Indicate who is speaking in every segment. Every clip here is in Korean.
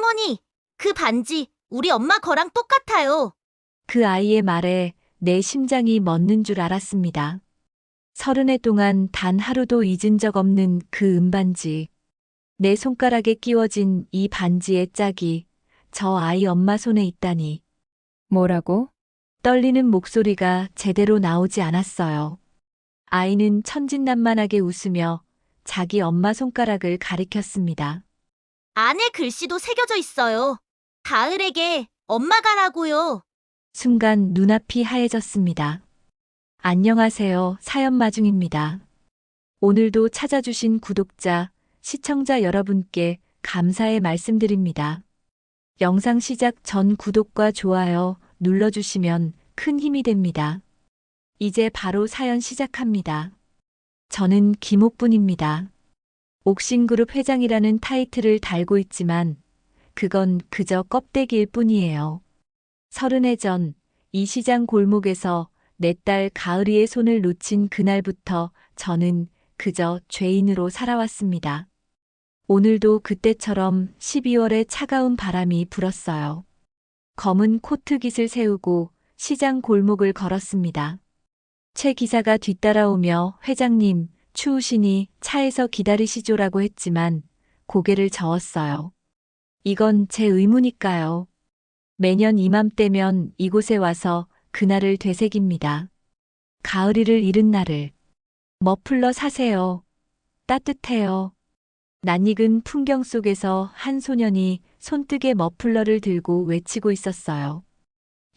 Speaker 1: 할머니, 그 반지 우리 엄마 거랑 똑같아요.
Speaker 2: 그 아이의 말에 내 심장이 멎는 줄 알았습니다. 30해 동안 단 하루도 잊은 적 없는 그 은반지. 내 손가락에 끼워진 이 반지의 짝이 저 아이 엄마 손에 있다니.
Speaker 3: 뭐라고?
Speaker 2: 떨리는 목소리가 제대로 나오지 않았어요. 아이는 천진난만하게 웃으며 자기 엄마 손가락을 가리켰습니다.
Speaker 1: 안에 글씨도 새겨져 있어요. 가을에게 엄마가라고요.
Speaker 2: 순간 눈앞이 하얘졌습니다. 안녕하세요. 사연마중입니다. 오늘도 찾아주신 구독자, 시청자 여러분께 감사의 말씀드립니다. 영상 시작 전 구독과 좋아요 눌러주시면 큰 힘이 됩니다. 이제 바로 사연 시작합니다. 저는 김옥분입니다. 옥신그룹 회장이라는 타이틀을 달고 있지만 그건 그저 껍데기일 뿐이에요. 30해 전 이 시장 골목에서 내 딸 가을이의 손을 놓친 그날부터 저는 그저 죄인으로 살아왔습니다. 오늘도 그때처럼 12월의 차가운 바람이 불었어요. 검은 코트깃을 세우고 시장 골목을 걸었습니다. 최 기사가 뒤따라오며 회장님, 추우시니 차에서 기다리시죠라고 했지만 고개를 저었어요. 이건 제 의무니까요. 매년 이맘때면 이곳에 와서 그날을 되새깁니다. 가을이를 잃은 날을. 머플러 사세요. 따뜻해요. 낯익은 풍경 속에서 한 소년이 손뜨개 머플러를 들고 외치고 있었어요.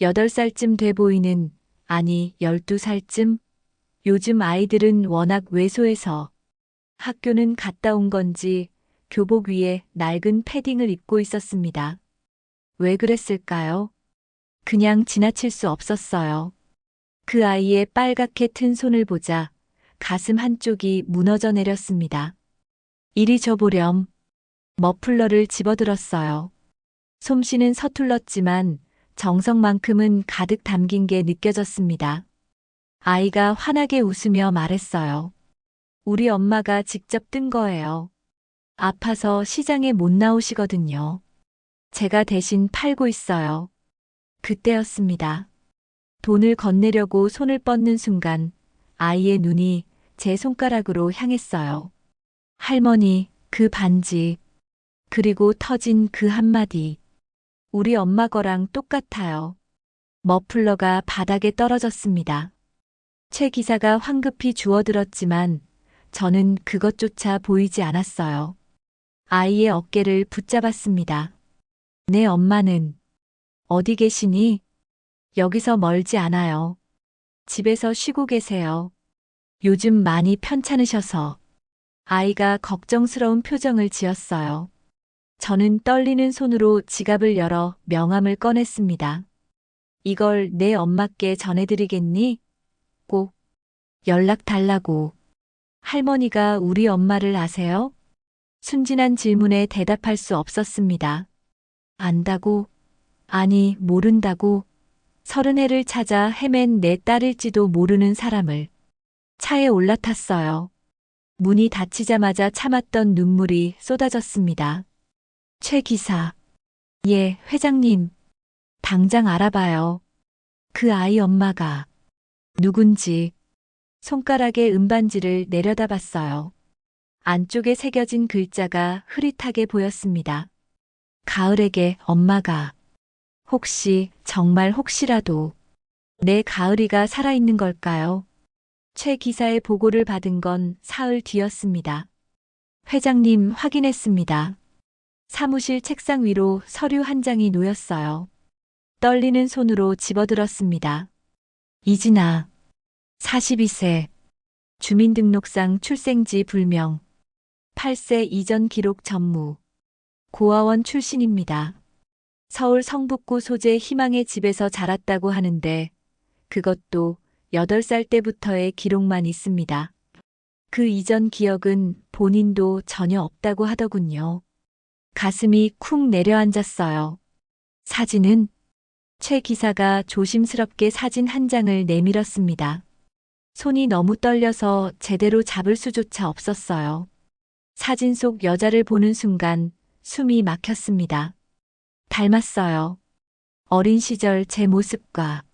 Speaker 2: 8살쯤 돼 보이는, 아니 12살쯤? 요즘 아이들은 워낙 왜소해서 학교는 갔다 온 건지 교복 위에 낡은 패딩을 입고 있었습니다. 왜 그랬을까요? 그냥 지나칠 수 없었어요. 그 아이의 빨갛게 튼 손을 보자 가슴 한쪽이 무너져 내렸습니다. 이리 줘보렴. 머플러를 집어들었어요. 솜씨는 서툴렀지만 정성만큼은 가득 담긴 게 느껴졌습니다. 아이가 환하게 웃으며 말했어요. 우리 엄마가 직접 뜬 거예요. 아파서 시장에 못 나오시거든요. 제가 대신 팔고 있어요. 그때였습니다. 돈을 건네려고 손을 뻗는 순간 아이의 눈이 제 손가락으로 향했어요. 할머니, 그 반지, 그리고 터진 그 한마디. 우리 엄마 거랑 똑같아요. 머플러가 바닥에 떨어졌습니다. 최 기사가 황급히 주워들었지만 저는 그것조차 보이지 않았어요. 아이의 어깨를 붙잡았습니다. 내 엄마는 어디 계시니? 여기서 멀지 않아요. 집에서 쉬고 계세요. 요즘 많이 편찮으셔서. 아이가 걱정스러운 표정을 지었어요. 저는 떨리는 손으로 지갑을 열어 명함을 꺼냈습니다. 이걸 내 엄마께 전해드리겠니? 꼭 연락 달라고. 할머니가 우리 엄마를 아세요? 순진한 질문에 대답할 수 없었습니다. 안다고? 아니, 모른다고. 30해를 찾아 헤맨 내 딸일지도 모르는 사람을. 차에 올라탔어요. 문이 닫히자마자 참았던 눈물이 쏟아졌습니다. 최 기사. 예, 회장님. 당장 알아봐요. 그 아이 엄마가 누군지. 손가락에 은반지를 내려다봤어요. 안쪽에 새겨진 글자가 흐릿하게 보였습니다. 가을에게 엄마가. 혹시, 정말 혹시라도 내 가을이가 살아있는 걸까요? 최 기사의 보고를 받은 건 사흘 뒤였습니다. 회장님 확인했습니다. 사무실 책상 위로 서류 한 장이 놓였어요. 떨리는 손으로 집어들었습니다. 이진아, 42세, 주민등록상 출생지 불명, 8세 이전 기록 전무, 고아원 출신입니다. 서울 성북구 소재 희망의 집에서 자랐다고 하는데 그것도 8살 때부터의 기록만 있습니다. 그 이전 기억은 본인도 전혀 없다고 하더군요. 가슴이 쿵 내려앉았어요. 사진은? 최 기사가 조심스럽게 사진 한 장을 내밀었습니다. 손이 너무 떨려서 제대로 잡을 수조차 없었어요. 사진 속 여자를 보는 순간 숨이 막혔습니다. 닮았어요. 어린 시절 제 모습과.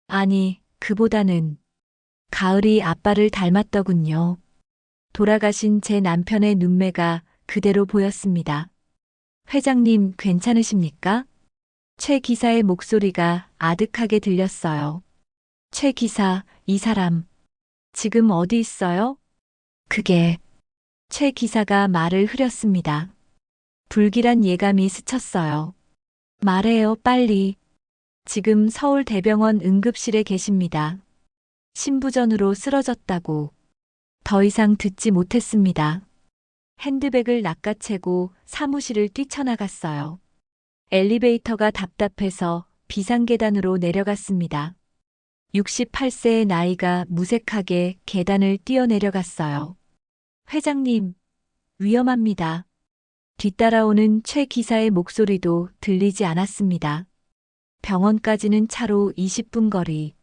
Speaker 2: 아니, 그보다는 가을이 아빠를 닮았더군요. 돌아가신 제 남편의 눈매가 그대로 보였습니다. 회장님, 괜찮으십니까? 최 기사의 목소리가 아득하게 들렸어요. 최 기사, 이 사람, 지금 어디 있어요? 그게, 최 기사가 말을 흐렸습니다. 불길한 예감이 스쳤어요. 말해요, 빨리. 지금 서울대병원 응급실에 계십니다. 신부전으로 쓰러졌다고. 더 이상 듣지 못했습니다. 핸드백을 낚아채고 사무실을 뛰쳐나갔어요. 엘리베이터가 답답해서 비상계단으로 내려갔습니다. 68세의 나이가 무색하게 계단을 뛰어내려갔어요. 회장님, 위험합니다. 뒤따라오는 최 기사의 목소리도 들리지 않았습니다. 병원까지는 차로 20분 거리.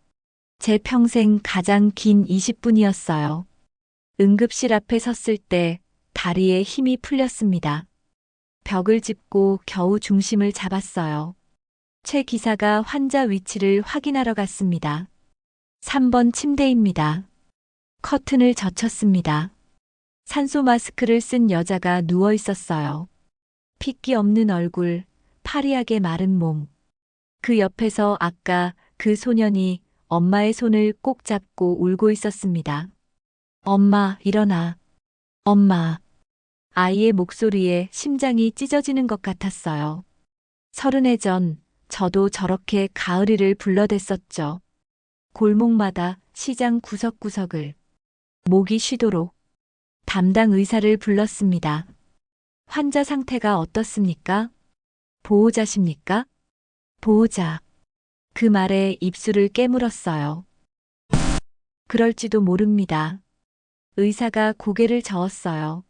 Speaker 2: 제 평생 가장 긴 20분이었어요. 응급실 앞에 섰을 때 다리에 힘이 풀렸습니다. 벽을 짚고 겨우 중심을 잡았어요. 최 기사가 환자 위치를 확인하러 갔습니다. 3번 침대입니다. 커튼을 젖혔습니다. 산소 마스크를 쓴 여자가 누워 있었어요. 핏기 없는 얼굴, 파리하게 마른 몸. 그 옆에서 아까 그 소년이 엄마의 손을 꼭 잡고 울고 있었습니다. 엄마, 일어나. 엄마. 아이의 목소리에 심장이 찢어지는 것 같았어요. 30해 전 저도 저렇게 가을이를 불러댔었죠. 골목마다 시장 구석구석을 목이 쉬도록 담당 의사를 불렀습니다. 환자 상태가 어떻습니까? 보호자십니까? 보호자. 그 말에 입술을 깨물었어요. 그럴지도 모릅니다. 의사가 고개를 저었어요.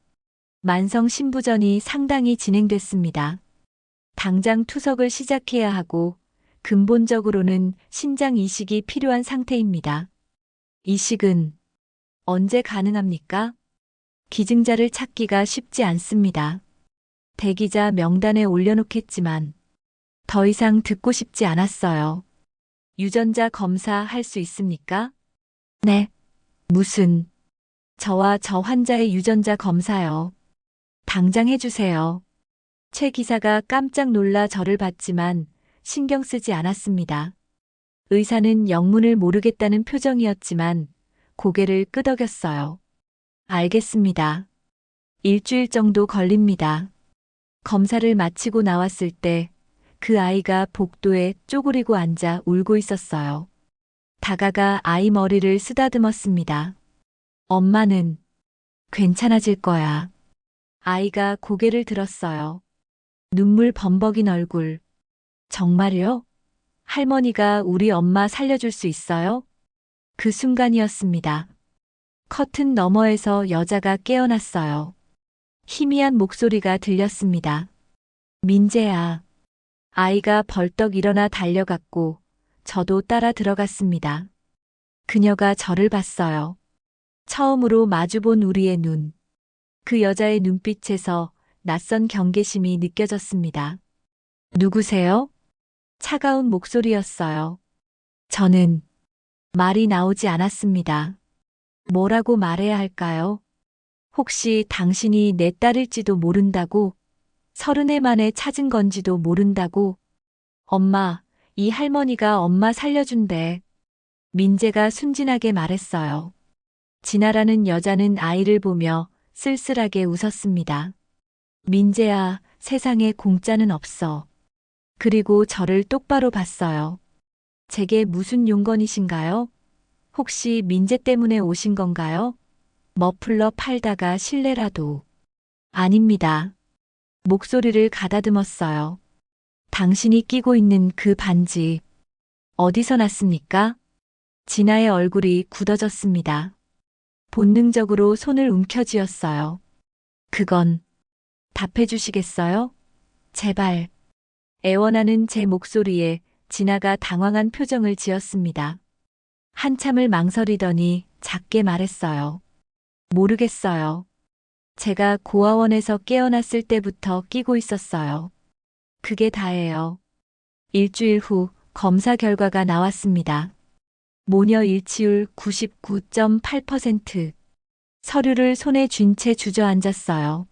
Speaker 2: 만성 신부전이 상당히 진행됐습니다. 당장 투석을 시작해야 하고 근본적으로는 신장 이식이 필요한 상태입니다. 이식은 언제 가능합니까? 기증자를 찾기가 쉽지 않습니다. 대기자 명단에 올려놓겠지만 더 이상 듣고 싶지 않았어요. 유전자 검사 할 수 있습니까? 네. 무슨? 저와 저 환자의 유전자 검사요. 당장 해주세요. 최 기사가 깜짝 놀라 저를 봤지만 신경 쓰지 않았습니다. 의사는 영문을 모르겠다는 표정이었지만 고개를 끄덕였어요. 알겠습니다. 일주일 정도 걸립니다. 검사를 마치고 나왔을 때 그 아이가 복도에 쪼그리고 앉아 울고 있었어요. 다가가 아이 머리를 쓰다듬었습니다. 엄마는 괜찮아질 거야. 아이가 고개를 들었어요. 눈물 범벅인 얼굴. 정말요? 할머니가 우리 엄마 살려줄 수 있어요? 그 순간이었습니다. 커튼 너머에서 여자가 깨어났어요. 희미한 목소리가 들렸습니다. 민재야. 아이가 벌떡 일어나 달려갔고 저도 따라 들어갔습니다. 그녀가 저를 봤어요. 처음으로 마주본 우리의 눈. 그 여자의 눈빛에서 낯선 경계심이 느껴졌습니다. 누구세요? 차가운 목소리였어요. 저는 말이 나오지 않았습니다. 뭐라고 말해야 할까요? 혹시 당신이 내 딸일지도 모른다고? 30해 만에 찾은 건지도 모른다고? 엄마, 이 할머니가 엄마 살려준대. 민재가 순진하게 말했어요. 진아라는 여자는 아이를 보며 쓸쓸하게 웃었습니다. 민재야, 세상에 공짜는 없어. 그리고 저를 똑바로 봤어요. 제게 무슨 용건이신가요? 혹시 민재 때문에 오신 건가요? 머플러 팔다가 실례라도. 아닙니다. 목소리를 가다듬었어요. 당신이 끼고 있는 그 반지, 어디서 났습니까? 진아의 얼굴이 굳어졌습니다. 본능적으로 손을 움켜쥐었어요. 그건 답해 주시겠어요? 제발. 애원하는 제 목소리에 진아가 당황한 표정을 지었습니다. 한참을 망설이더니 작게 말했어요. 모르겠어요. 제가 고아원에서 깨어났을 때부터 끼고 있었어요. 그게 다예요. 일주일 후 검사 결과가 나왔습니다. 모녀 일치율 99.8%. 서류를 손에 쥔 채 주저앉았어요.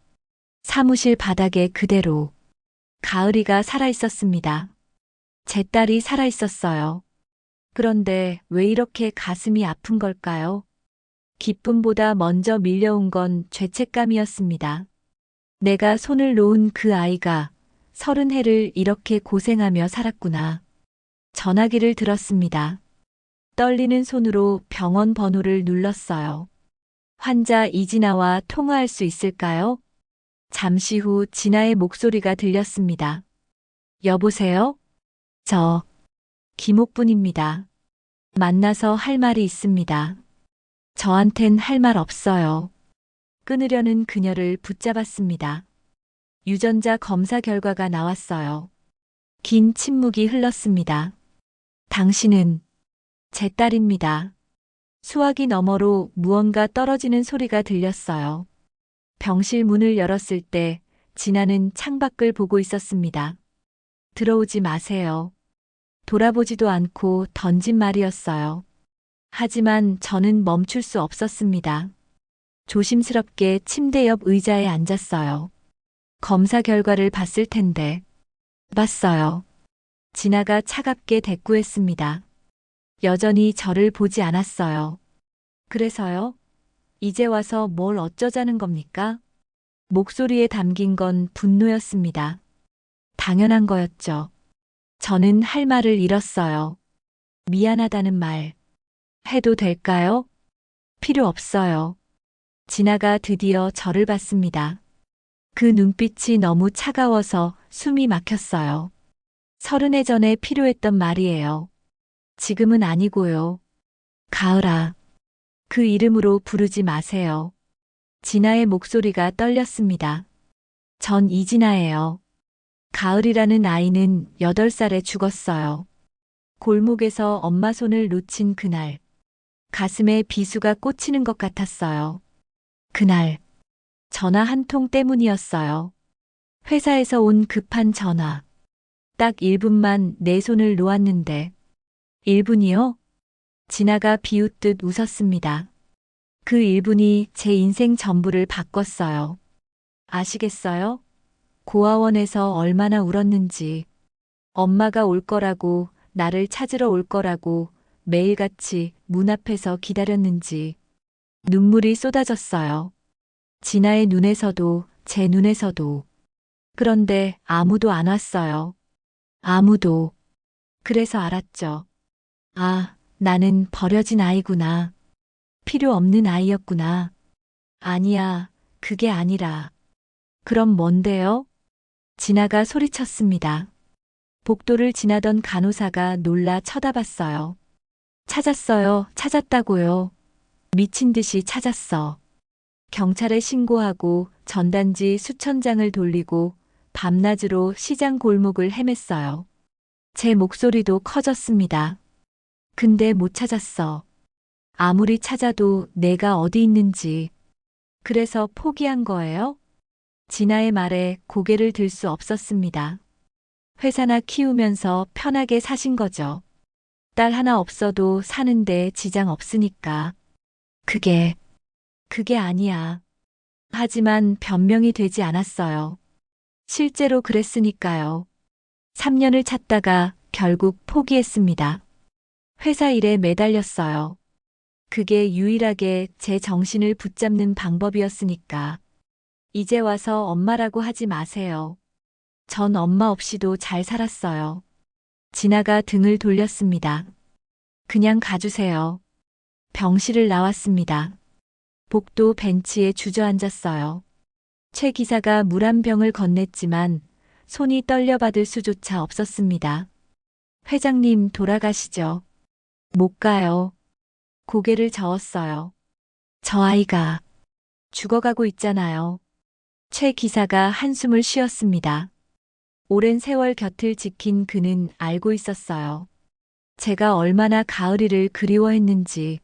Speaker 2: 사무실 바닥에 그대로. 가을이가 살아있었습니다. 제 딸이 살아있었어요. 그런데 왜 이렇게 가슴이 아픈 걸까요? 기쁨보다 먼저 밀려온 건 죄책감이었습니다. 내가 손을 놓은 그 아이가 30해를 이렇게 고생하며 살았구나. 전화기를 들었습니다. 떨리는 손으로 병원 번호를 눌렀어요. 환자 이진아와 통화할 수 있을까요? 잠시 후 진아의 목소리가 들렸습니다. 여보세요? 저, 김옥분입니다. 만나서 할 말이 있습니다. 저한텐 할 말 없어요. 끊으려는 그녀를 붙잡았습니다. 유전자 검사 결과가 나왔어요. 긴 침묵이 흘렀습니다. 당신은 제 딸입니다. 수화기 너머로 무언가 떨어지는 소리가 들렸어요. 병실 문을 열었을 때 진아는 창밖을 보고 있었습니다. 들어오지 마세요. 돌아보지도 않고 던진 말이었어요. 하지만 저는 멈출 수 없었습니다. 조심스럽게 침대 옆 의자에 앉았어요. 검사 결과를 봤을 텐데. 봤어요. 진아가 차갑게 대꾸했습니다. 여전히 저를 보지 않았어요. 그래서요? 이제 와서 뭘 어쩌자는 겁니까? 목소리에 담긴 건 분노였습니다. 당연한 거였죠. 저는 할 말을 잃었어요. 미안하다는 말. 해도 될까요? 필요 없어요. 진아가 드디어 저를 봤습니다. 그 눈빛이 너무 차가워서 숨이 막혔어요. 30해 전에 필요했던 말이에요. 지금은 아니고요. 가을아. 그 이름으로 부르지 마세요. 진아의 목소리가 떨렸습니다. 전 이진아예요. 가을이라는 아이는 8살에 죽었어요. 골목에서 엄마 손을 놓친 그날. 가슴에 비수가 꽂히는 것 같았어요. 그날. 전화 한 통 때문이었어요. 회사에서 온 급한 전화. 딱 1분만 내 손을 놓았는데. 1분이요? 진아가 비웃듯 웃었습니다. 그 1분이 제 인생 전부를 바꿨어요. 아시겠어요? 고아원에서 얼마나 울었는지. 엄마가 올 거라고, 나를 찾으러 올 거라고 매일같이 문 앞에서 기다렸는지. 눈물이 쏟아졌어요. 진아의 눈에서도 제 눈에서도. 그런데 아무도 안 왔어요. 아무도. 그래서 알았죠. 아, 나는 버려진 아이구나. 필요 없는 아이였구나. 아니야, 그게 아니라. 그럼 뭔데요? 진아가 소리쳤습니다. 복도를 지나던 간호사가 놀라 쳐다봤어요. 찾았어요, 찾았다고요. 미친 듯이 찾았어. 경찰에 신고하고 전단지 수천 장을 돌리고 밤낮으로 시장 골목을 헤맸어요. 제 목소리도 커졌습니다. 근데 못 찾았어. 아무리 찾아도 내가 어디 있는지. 그래서 포기한 거예요? 진아의 말에 고개를 들 수 없었습니다. 회사나 키우면서 편하게 사신 거죠. 딸 하나 없어도 사는데 지장 없으니까. 그게 아니야. 하지만 변명이 되지 않았어요. 실제로 그랬으니까요. 3년을 찾다가 결국 포기했습니다. 회사 일에 매달렸어요. 그게 유일하게 제 정신을 붙잡는 방법이었으니까. 이제 와서 엄마라고 하지 마세요. 전 엄마 없이도 잘 살았어요. 진아가 등을 돌렸습니다. 그냥 가주세요. 병실을 나왔습니다. 복도 벤치에 주저앉았어요. 최 기사가 물 한 병을 건넸지만 손이 떨려 받을 수조차 없었습니다. 회장님 돌아가시죠. 못 가요. 고개를 저었어요. 저 아이가 죽어가고 있잖아요. 최 기사가 한숨을 쉬었습니다. 오랜 세월 곁을 지킨 그는 알고 있었어요. 제가 얼마나 가을이를 그리워했는지.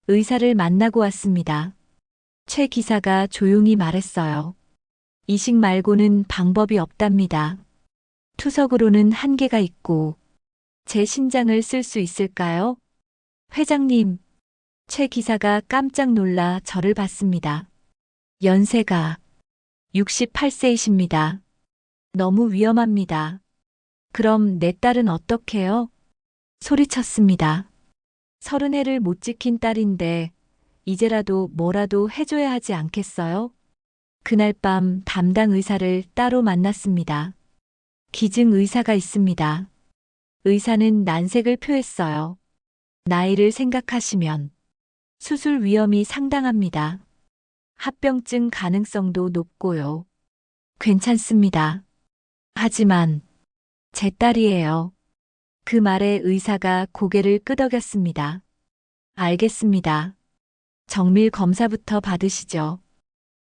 Speaker 2: 의사를 만나고 왔습니다. 최 기사가 조용히 말했어요. 이식 말고는 방법이 없답니다. 투석으로는 한계가 있고 제 신장을 쓸 수 있을까요? 회장님, 최 기사가 깜짝 놀라 저를 봤습니다. 연세가 68세이십니다. 너무 위험합니다. 그럼 내 딸은 어떡해요? 소리쳤습니다. 30해를 못 지킨 딸인데 이제라도 뭐라도 해줘야 하지 않겠어요? 그날 밤 담당 의사를 따로 만났습니다. 기증 의사가 있습니다. 의사는 난색을 표했어요. 나이를 생각하시면 수술 위험이 상당합니다. 합병증 가능성도 높고요. 괜찮습니다. 하지만 제 딸이에요. 그 말에 의사가 고개를 끄덕였습니다. 알겠습니다. 정밀 검사부터 받으시죠.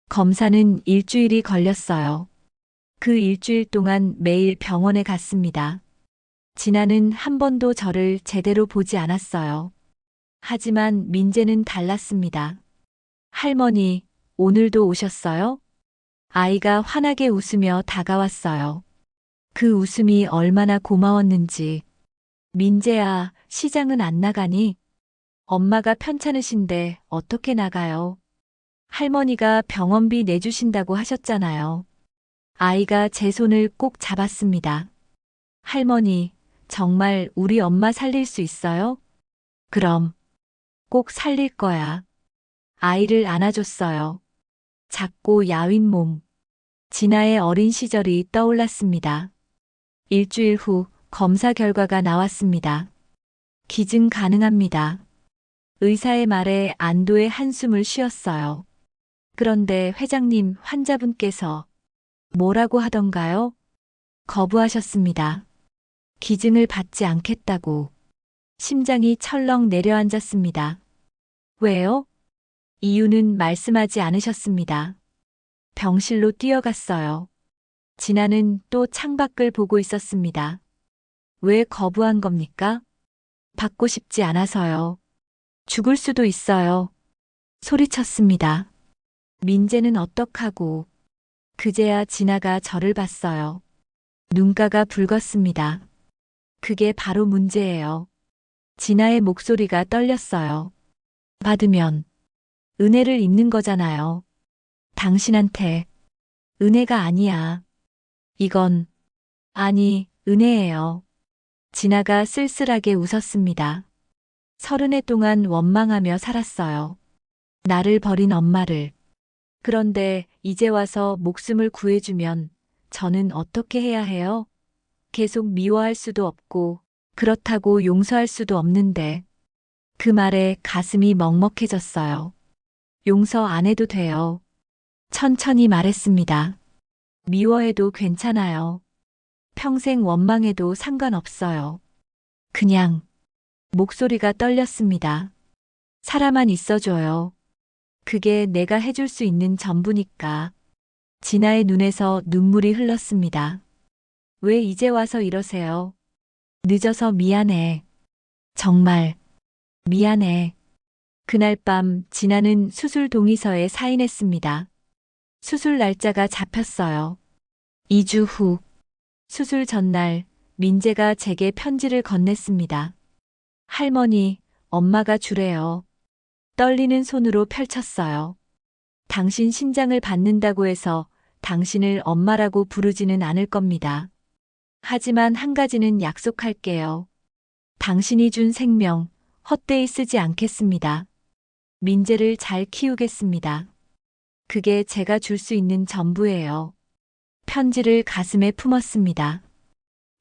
Speaker 2: 검사는 일주일이 걸렸어요. 그 일주일 동안 매일 병원에 갔습니다. 진아는 한 번도 저를 제대로 보지 않았어요. 하지만 민재는 달랐습니다. 할머니, 오늘도 오셨어요? 아이가 환하게 웃으며 다가왔어요. 그 웃음이 얼마나 고마웠는지. 민재야, 시장은 안 나가니? 엄마가 편찮으신데 어떻게 나가요? 할머니가 병원비 내주신다고 하셨잖아요. 아이가 제 손을 꼭 잡았습니다. 할머니, 정말 우리 엄마 살릴 수 있어요? 그럼 꼭 살릴 거야. 아이를 안아줬어요. 작고 야윈 몸. 진아의 어린 시절이 떠올랐습니다. 일주일 후 검사 결과가 나왔습니다. 기증 가능합니다. 의사의 말에 안도의 한숨을 쉬었어요. 그런데 회장님, 환자분께서 뭐라고 하던가요? 거부하셨습니다. 기증을 받지 않겠다고. 심장이 철렁 내려앉았습니다. 왜요? 이유는 말씀하지 않으셨습니다. 병실로 뛰어갔어요. 진아는 또 창밖을 보고 있었습니다. 왜 거부한 겁니까? 받고 싶지 않아서요. 죽을 수도 있어요. 소리쳤습니다. 민재는 어떡하고. 그제야 진아가 저를 봤어요. 눈가가 붉었습니다. 그게 바로 문제예요. 진아의 목소리가 떨렸어요. 받으면 은혜를 입는 거잖아요. 당신한테 은혜가 아니야. 이건 아니, 은혜예요. 진아가 쓸쓸하게 웃었습니다. 30해 동안 원망하며 살았어요. 나를 버린 엄마를. 그런데 이제 와서 목숨을 구해주면 저는 어떻게 해야 해요? 계속 미워할 수도 없고 그렇다고 용서할 수도 없는데. 그 말에 가슴이 먹먹해졌어요. 용서 안 해도 돼요. 천천히 말했습니다. 미워해도 괜찮아요. 평생 원망해도 상관없어요. 그냥 목소리가 떨렸습니다. 살아만 있어줘요. 그게 내가 해줄 수 있는 전부니까. 진아의 눈에서 눈물이 흘렀습니다. 왜 이제 와서 이러세요? 늦어서 미안해. 정말 미안해. 그날 밤 진아는 수술 동의서에 사인했습니다. 수술 날짜가 잡혔어요. 2주 후 수술 전날 민재가 제게 편지를 건넸습니다. 할머니, 엄마가 주래요. 떨리는 손으로 펼쳤어요. 당신 신장을 받는다고 해서 당신을 엄마라고 부르지는 않을 겁니다. 하지만 한 가지는 약속할게요. 당신이 준 생명 헛되이 쓰지 않겠습니다. 민재를 잘 키우겠습니다. 그게 제가 줄 수 있는 전부예요. 편지를 가슴에 품었습니다.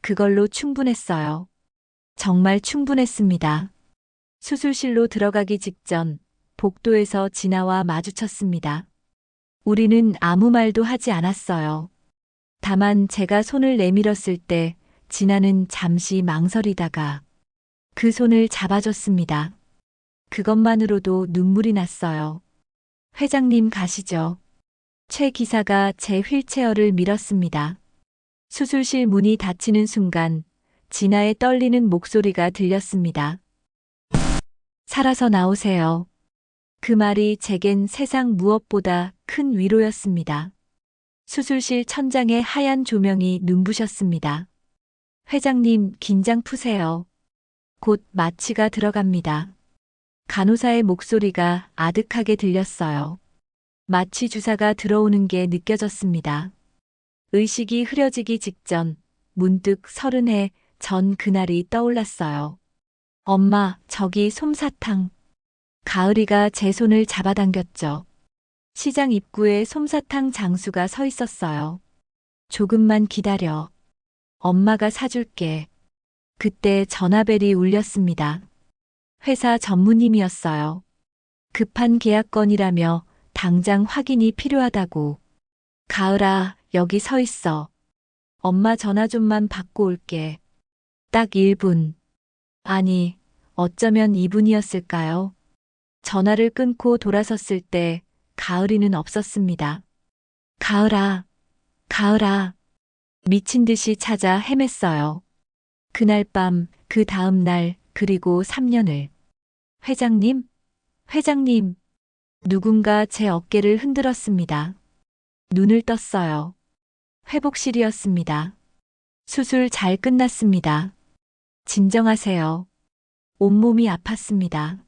Speaker 2: 그걸로 충분했어요. 정말 충분했습니다. 수술실로 들어가기 직전 복도에서 진아와 마주쳤습니다. 우리는 아무 말도 하지 않았어요. 다만 제가 손을 내밀었을 때 진아는 잠시 망설이다가 그 손을 잡아줬습니다. 그것만으로도 눈물이 났어요. 회장님 가시죠. 최 기사가 제 휠체어를 밀었습니다. 수술실 문이 닫히는 순간 진아의 떨리는 목소리가 들렸습니다. 살아서 나오세요. 그 말이 제겐 세상 무엇보다 큰 위로였습니다. 수술실 천장에 하얀 조명이 눈부셨습니다. 회장님, 긴장 푸세요. 곧 마취가 들어갑니다. 간호사의 목소리가 아득하게 들렸어요. 마취 주사가 들어오는 게 느껴졌습니다. 의식이 흐려지기 직전 문득 30해 전 그날이 떠올랐어요. 엄마, 저기 솜사탕. 가을이가 제 손을 잡아당겼죠. 시장 입구에 솜사탕 장수가 서 있었어요. 조금만 기다려. 엄마가 사줄게. 그때 전화벨이 울렸습니다. 회사 전무님이었어요. 급한 계약건이라며 당장 확인이 필요하다고. 가을아, 여기 서 있어. 엄마 전화 좀만 받고 올게. 딱 1분. 아니, 어쩌면 2분이었을까요? 전화를 끊고 돌아섰을 때 가을이는 없었습니다. 가을아, 가을아. 미친 듯이 찾아 헤맸어요. 그날 밤, 그 다음 날, 그리고 3년을. 회장님? 회장님. 누군가 제 어깨를 흔들었습니다. 눈을 떴어요. 회복실이었습니다. 수술 잘 끝났습니다. 진정하세요. 온몸이 아팠습니다.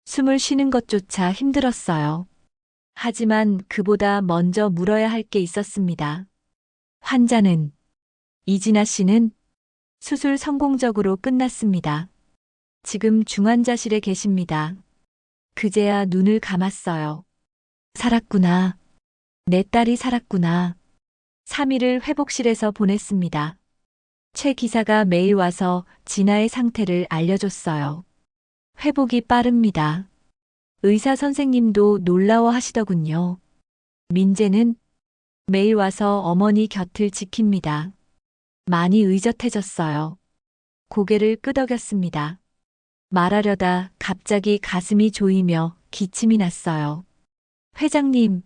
Speaker 2: 숨을 쉬는 것조차 힘들었어요. 하지만 그보다 먼저 물어야 할 게 있었습니다. 환자는, 이진아 씨는 수술 성공적으로 끝났습니다. 지금 중환자실에 계십니다. 그제야 눈을 감았어요. 살았구나. 내 딸이 살았구나. 3일을 회복실에서 보냈습니다. 최 기사가 매일 와서 진아의 상태를 알려줬어요. 회복이 빠릅니다. 의사 선생님도 놀라워 하시더군요. 민재는 매일 와서 어머니 곁을 지킵니다. 많이 의젓해졌어요. 고개를 끄덕였습니다. 말하려다 갑자기 가슴이 조이며 기침이 났어요. 회장님,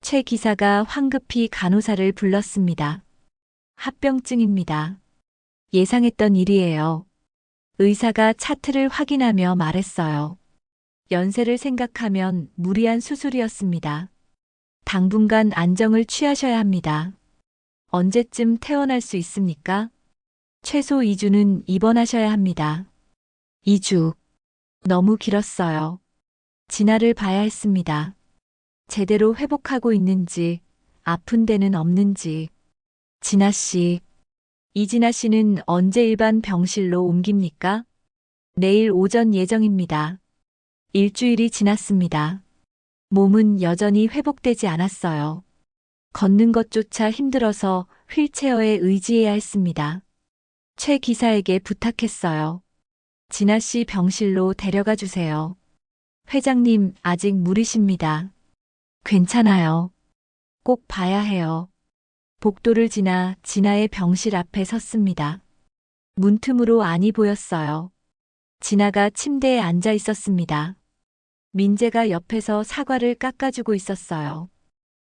Speaker 2: 최 기사가 황급히 간호사를 불렀습니다. 합병증입니다. 예상했던 일이에요. 의사가 차트를 확인하며 말했어요. 연세를 생각하면 무리한 수술이었습니다. 당분간 안정을 취하셔야 합니다. 언제쯤 퇴원할 수 있습니까? 최소 2주는 입원하셔야 합니다. 2주. 너무 길었어요. 진아를 봐야 했습니다. 제대로 회복하고 있는지, 아픈 데는 없는지. 진아 씨. 이진아 씨는 언제 일반 병실로 옮깁니까? 내일 오전 예정입니다. 일주일이 지났습니다. 몸은 여전히 회복되지 않았어요. 걷는 것조차 힘들어서 휠체어에 의지해야 했습니다. 최 기사에게 부탁했어요. 진아 씨 병실로 데려가 주세요. 회장님, 아직 무리십니다. 괜찮아요. 꼭 봐야 해요. 복도를 지나 진아의 병실 앞에 섰습니다. 문틈으로 안이 보였어요. 진아가 침대에 앉아 있었습니다. 민재가 옆에서 사과를 깎아주고 있었어요.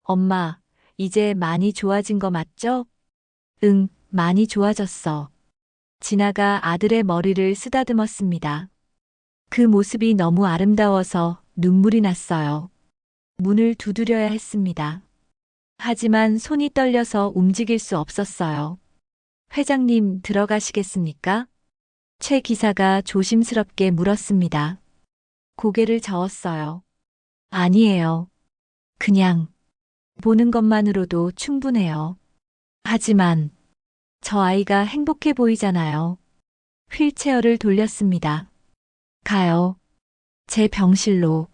Speaker 2: 엄마, 이제 많이 좋아진 거 맞죠? 응, 많이 좋아졌어. 진아가 아들의 머리를 쓰다듬었습니다. 그 모습이 너무 아름다워서 눈물이 났어요. 문을 두드려야 했습니다. 하지만 손이 떨려서 움직일 수 없었어요. 회장님, 들어가시겠습니까? 최 기사가 조심스럽게 물었습니다. 고개를 저었어요. 아니에요. 그냥 보는 것만으로도 충분해요. 하지만 저 아이가 행복해 보이잖아요. 휠체어를 돌렸습니다. 가요. 제 병실로.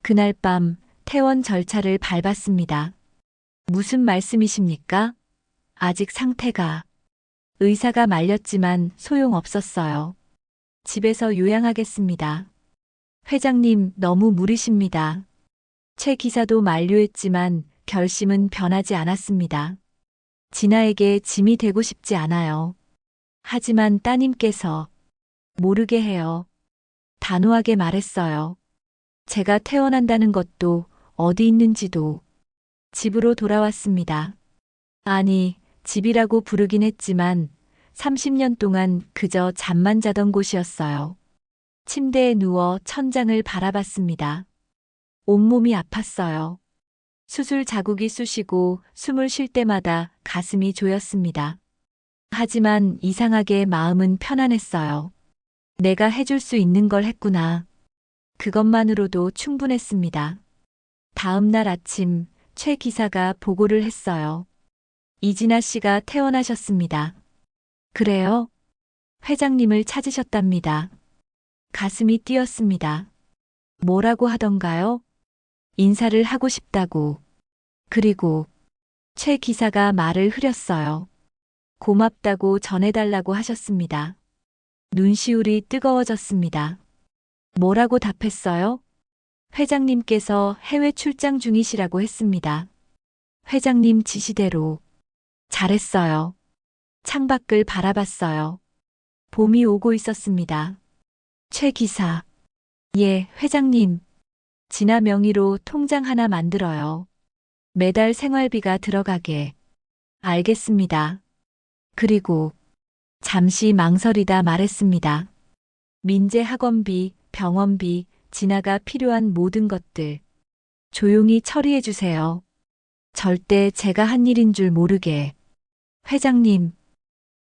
Speaker 2: 그날 밤 퇴원 절차를 밟았습니다. 무슨 말씀이십니까? 아직 상태가. 의사가 말렸지만 소용없었어요. 집에서 요양하겠습니다. 회장님, 너무 무리십니다. 최 기사도 만류했지만 결심은 변하지 않았습니다. 진아에게 짐이 되고 싶지 않아요. 하지만 따님께서 모르게 해요. 단호하게 말했어요. 제가 퇴원한다는 것도 어디 있는지도. 집으로 돌아왔습니다. 아니, 집이라고 부르긴 했지만 30년 동안 그저 잠만 자던 곳이었어요. 침대에 누워 천장을 바라봤습니다. 온몸이 아팠어요. 수술 자국이 쑤시고 숨을 쉴 때마다 가슴이 조였습니다. 하지만 이상하게 마음은 편안했어요. 내가 해줄 수 있는 걸 했구나. 그것만으로도 충분했습니다. 다음 날 아침 최 기사가 보고를 했어요. 이진아 씨가 퇴원하셨습니다. 그래요? 회장님을 찾으셨답니다. 가슴이 뛰었습니다. 뭐라고 하던가요? 인사를 하고 싶다고. 그리고 최 기사가 말을 흐렸어요. 고맙다고 전해달라고 하셨습니다. 눈시울이 뜨거워졌습니다. 뭐라고 답했어요? 회장님께서 해외 출장 중이시라고 했습니다. 회장님 지시대로. 잘했어요. 창밖을 바라봤어요. 봄이 오고 있었습니다. 최 기사. 예, 회장님. 진아 명의로 통장 하나 만들어요. 매달 생활비가 들어가게. 알겠습니다. 그리고 잠시 망설이다 말했습니다. 민재 학원비, 병원비, 진아가 필요한 모든 것들. 조용히 처리해 주세요. 절대 제가 한 일인 줄 모르게. 회장님.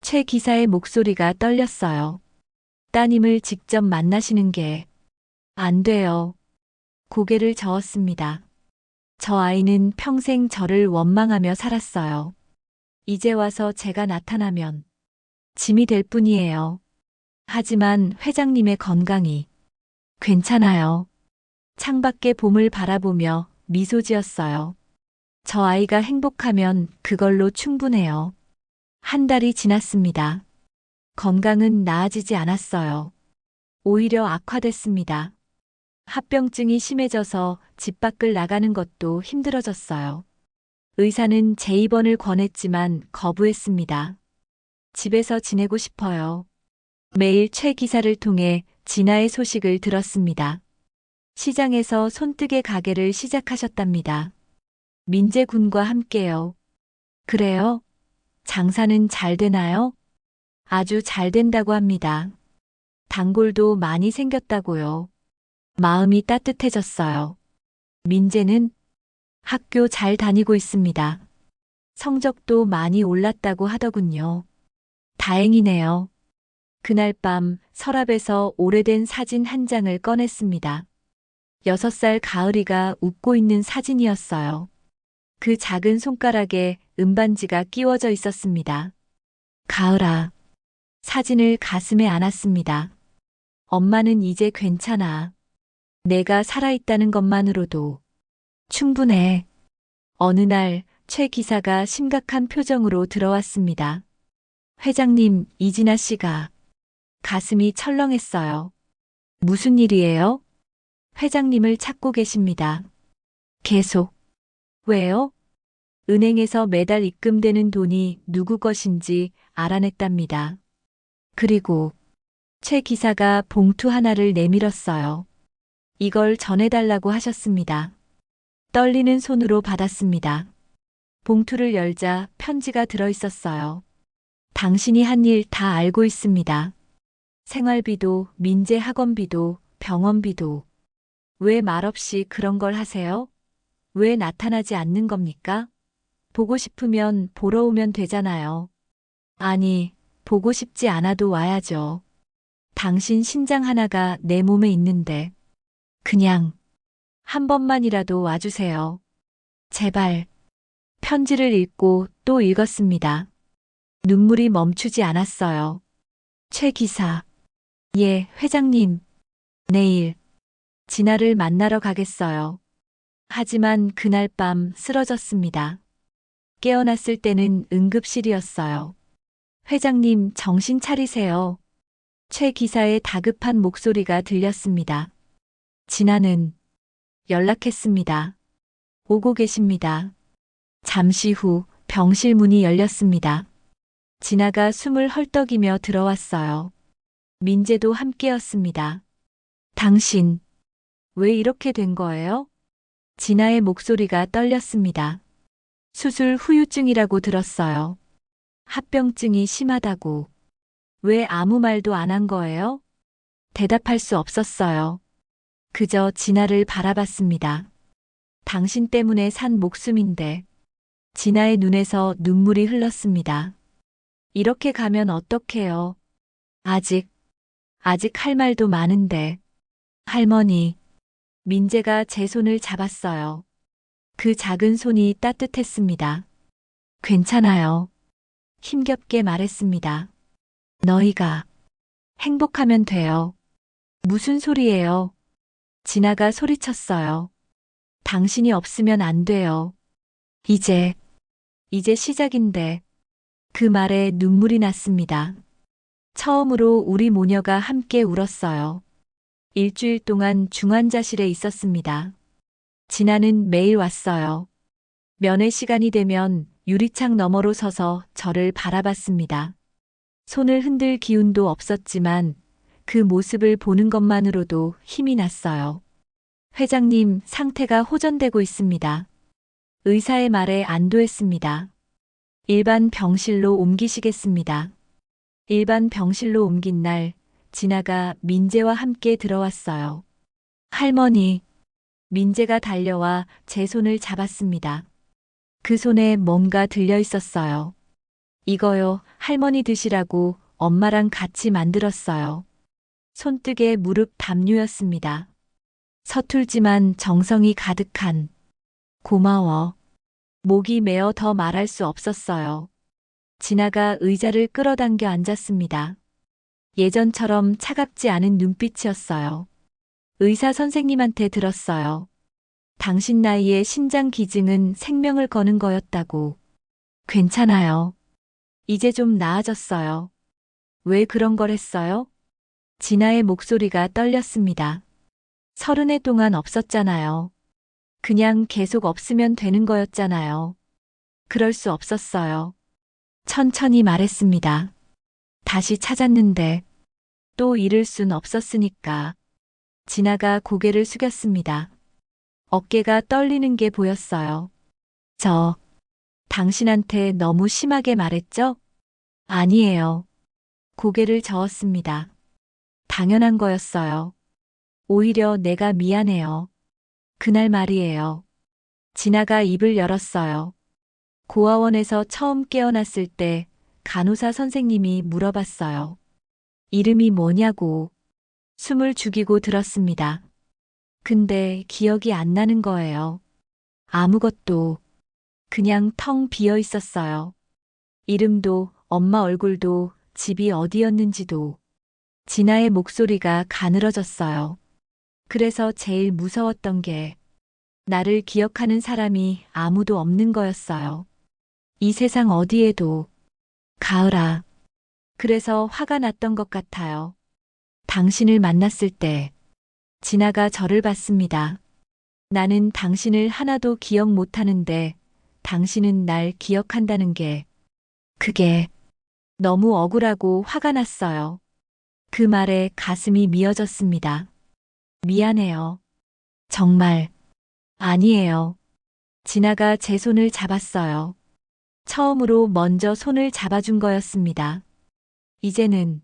Speaker 2: 최 기사의 목소리가 떨렸어요. 따님을 직접 만나시는 게 안 돼요. 고개를 저었습니다. 저 아이는 평생 저를 원망하며 살았어요. 이제 와서 제가 나타나면 짐이 될 뿐이에요. 하지만 회장님의 건강이 괜찮아요. 창밖의 봄을 바라보며 미소 지었어요. 저 아이가 행복하면 그걸로 충분해요. 한 달이 지났습니다. 건강은 나아지지 않았어요. 오히려 악화됐습니다. 합병증이 심해져서 집 밖을 나가는 것도 힘들어졌어요. 의사는 재입원을 권했지만 거부했습니다. 집에서 지내고 싶어요. 매일 최 기사를 통해 진아의 소식을 들었습니다. 시장에서 손뜨개 가게를 시작하셨답니다. 민재 군과 함께요. 그래요? 장사는 잘 되나요? 아주 잘 된다고 합니다. 단골도 많이 생겼다고요. 마음이 따뜻해졌어요. 민재는 학교 잘 다니고 있습니다. 성적도 많이 올랐다고 하더군요. 다행이네요. 그날 밤 서랍에서 오래된 사진 한 장을 꺼냈습니다. 6살 가을이가 웃고 있는 사진이었어요. 그 작은 손가락에 은반지가 끼워져 있었습니다. 가을아. 사진을 가슴에 안았습니다. 엄마는 이제 괜찮아. 내가 살아있다는 것만으로도 충분해. 어느 날 최 기사가 심각한 표정으로 들어왔습니다. 회장님, 이진아 씨가. 가슴이 철렁했어요. 무슨 일이에요? 회장님을 찾고 계십니다. 계속. 왜요? 은행에서 매달 입금되는 돈이 누구 것인지 알아냈답니다. 그리고 최 기사가 봉투 하나를 내밀었어요. 이걸 전해달라고 하셨습니다. 떨리는 손으로 받았습니다. 봉투를 열자 편지가 들어있었어요. 당신이 한 일 다 알고 있습니다. 생활비도, 민재 학원비도, 병원비도. 왜 말없이 그런 걸 하세요? 왜 나타나지 않는 겁니까? 보고 싶으면 보러 오면 되잖아요. 아니, 보고 싶지 않아도 와야죠. 당신 신장 하나가 내 몸에 있는데. 그냥 한 번만이라도 와주세요. 제발. 편지를 읽고 또 읽었습니다. 눈물이 멈추지 않았어요. 최 기사. 예, 회장님. 내일 진아를 만나러 가겠어요. 하지만 그날 밤 쓰러졌습니다. 깨어났을 때는 응급실이었어요. 회장님, 정신 차리세요. 최 기사의 다급한 목소리가 들렸습니다. 진아는 연락했습니다. 오고 계십니다. 잠시 후 병실 문이 열렸습니다. 진아가 숨을 헐떡이며 들어왔어요. 민재도 함께였습니다. 당신, 왜 이렇게 된 거예요? 진아의 목소리가 떨렸습니다. 수술 후유증이라고 들었어요. 합병증이 심하다고. 왜 아무 말도 안 한 거예요? 대답할 수 없었어요. 그저 진아를 바라봤습니다. 당신 때문에 산 목숨인데. 진아의 눈에서 눈물이 흘렀습니다. 이렇게 가면 어떡해요? 아직 할 말도 많은데. 할머니, 민재가 제 손을 잡았어요. 그 작은 손이 따뜻했습니다. 괜찮아요. 힘겹게 말했습니다. 너희가 행복하면 돼요. 무슨 소리예요? 진아가 소리쳤어요. 당신이 없으면 안 돼요. 이제 시작인데. 그 말에 눈물이 났습니다. 처음으로 우리 모녀가 함께 울었어요. 일주일 동안 중환자실에 있었습니다. 진아는 매일 왔어요. 면회 시간이 되면 유리창 너머로 서서 저를 바라봤습니다. 손을 흔들 기운도 없었지만 그 모습을 보는 것만으로도 힘이 났어요. 회장님, 상태가 호전되고 있습니다. 의사의 말에 안도했습니다. 일반 병실로 옮기시겠습니다. 일반 병실로 옮긴 날, 진아가 민재와 함께 들어왔어요. 할머니, 민재가 달려와 제 손을 잡았습니다. 그 손에 뭔가 들려 있었어요. 이거요, 할머니 드시라고 엄마랑 같이 만들었어요. 손뜨개 무릎 담요였습니다. 서툴지만 정성이 가득한. 고마워. 목이 메어 더 말할 수 없었어요. 진아가 의자를 끌어당겨 앉았습니다. 예전처럼 차갑지 않은 눈빛이었어요. 의사 선생님한테 들었어요. 당신 나이에 신장 기증은 생명을 거는 거였다고. 괜찮아요. 이제 좀 나아졌어요. 왜 그런 걸 했어요? 진아의 목소리가 떨렸습니다. 30해 동안 없었잖아요. 그냥 계속 없으면 되는 거였잖아요. 그럴 수 없었어요. 천천히 말했습니다. 다시 찾았는데 또 잃을 순 없었으니까. 진아가 고개를 숙였습니다. 어깨가 떨리는 게 보였어요. 저, 당신한테 너무 심하게 말했죠? 아니에요. 고개를 저었습니다. 당연한 거였어요. 오히려 내가 미안해요. 그날 말이에요. 진아가 입을 열었어요. 고아원에서 처음 깨어났을 때 간호사 선생님이 물어봤어요. 이름이 뭐냐고. 숨을 죽이고 들었습니다. 근데 기억이 안 나는 거예요. 아무것도. 그냥 텅 비어 있었어요. 이름도, 엄마 얼굴도, 집이 어디였는지도. 진아의 목소리가 가늘어졌어요. 그래서 제일 무서웠던 게 나를 기억하는 사람이 아무도 없는 거였어요. 이 세상 어디에도. 가을아. 그래서 화가 났던 것 같아요. 당신을 만났을 때. 진아가 저를 봤습니다. 나는 당신을 하나도 기억 못하는데 당신은 날 기억한다는 게, 그게 너무 억울하고 화가 났어요. 그 말에 가슴이 미어졌습니다. 미안해요. 정말. 아니에요. 진아가 제 손을 잡았어요. 처음으로 먼저 손을 잡아준 거였습니다. 이제는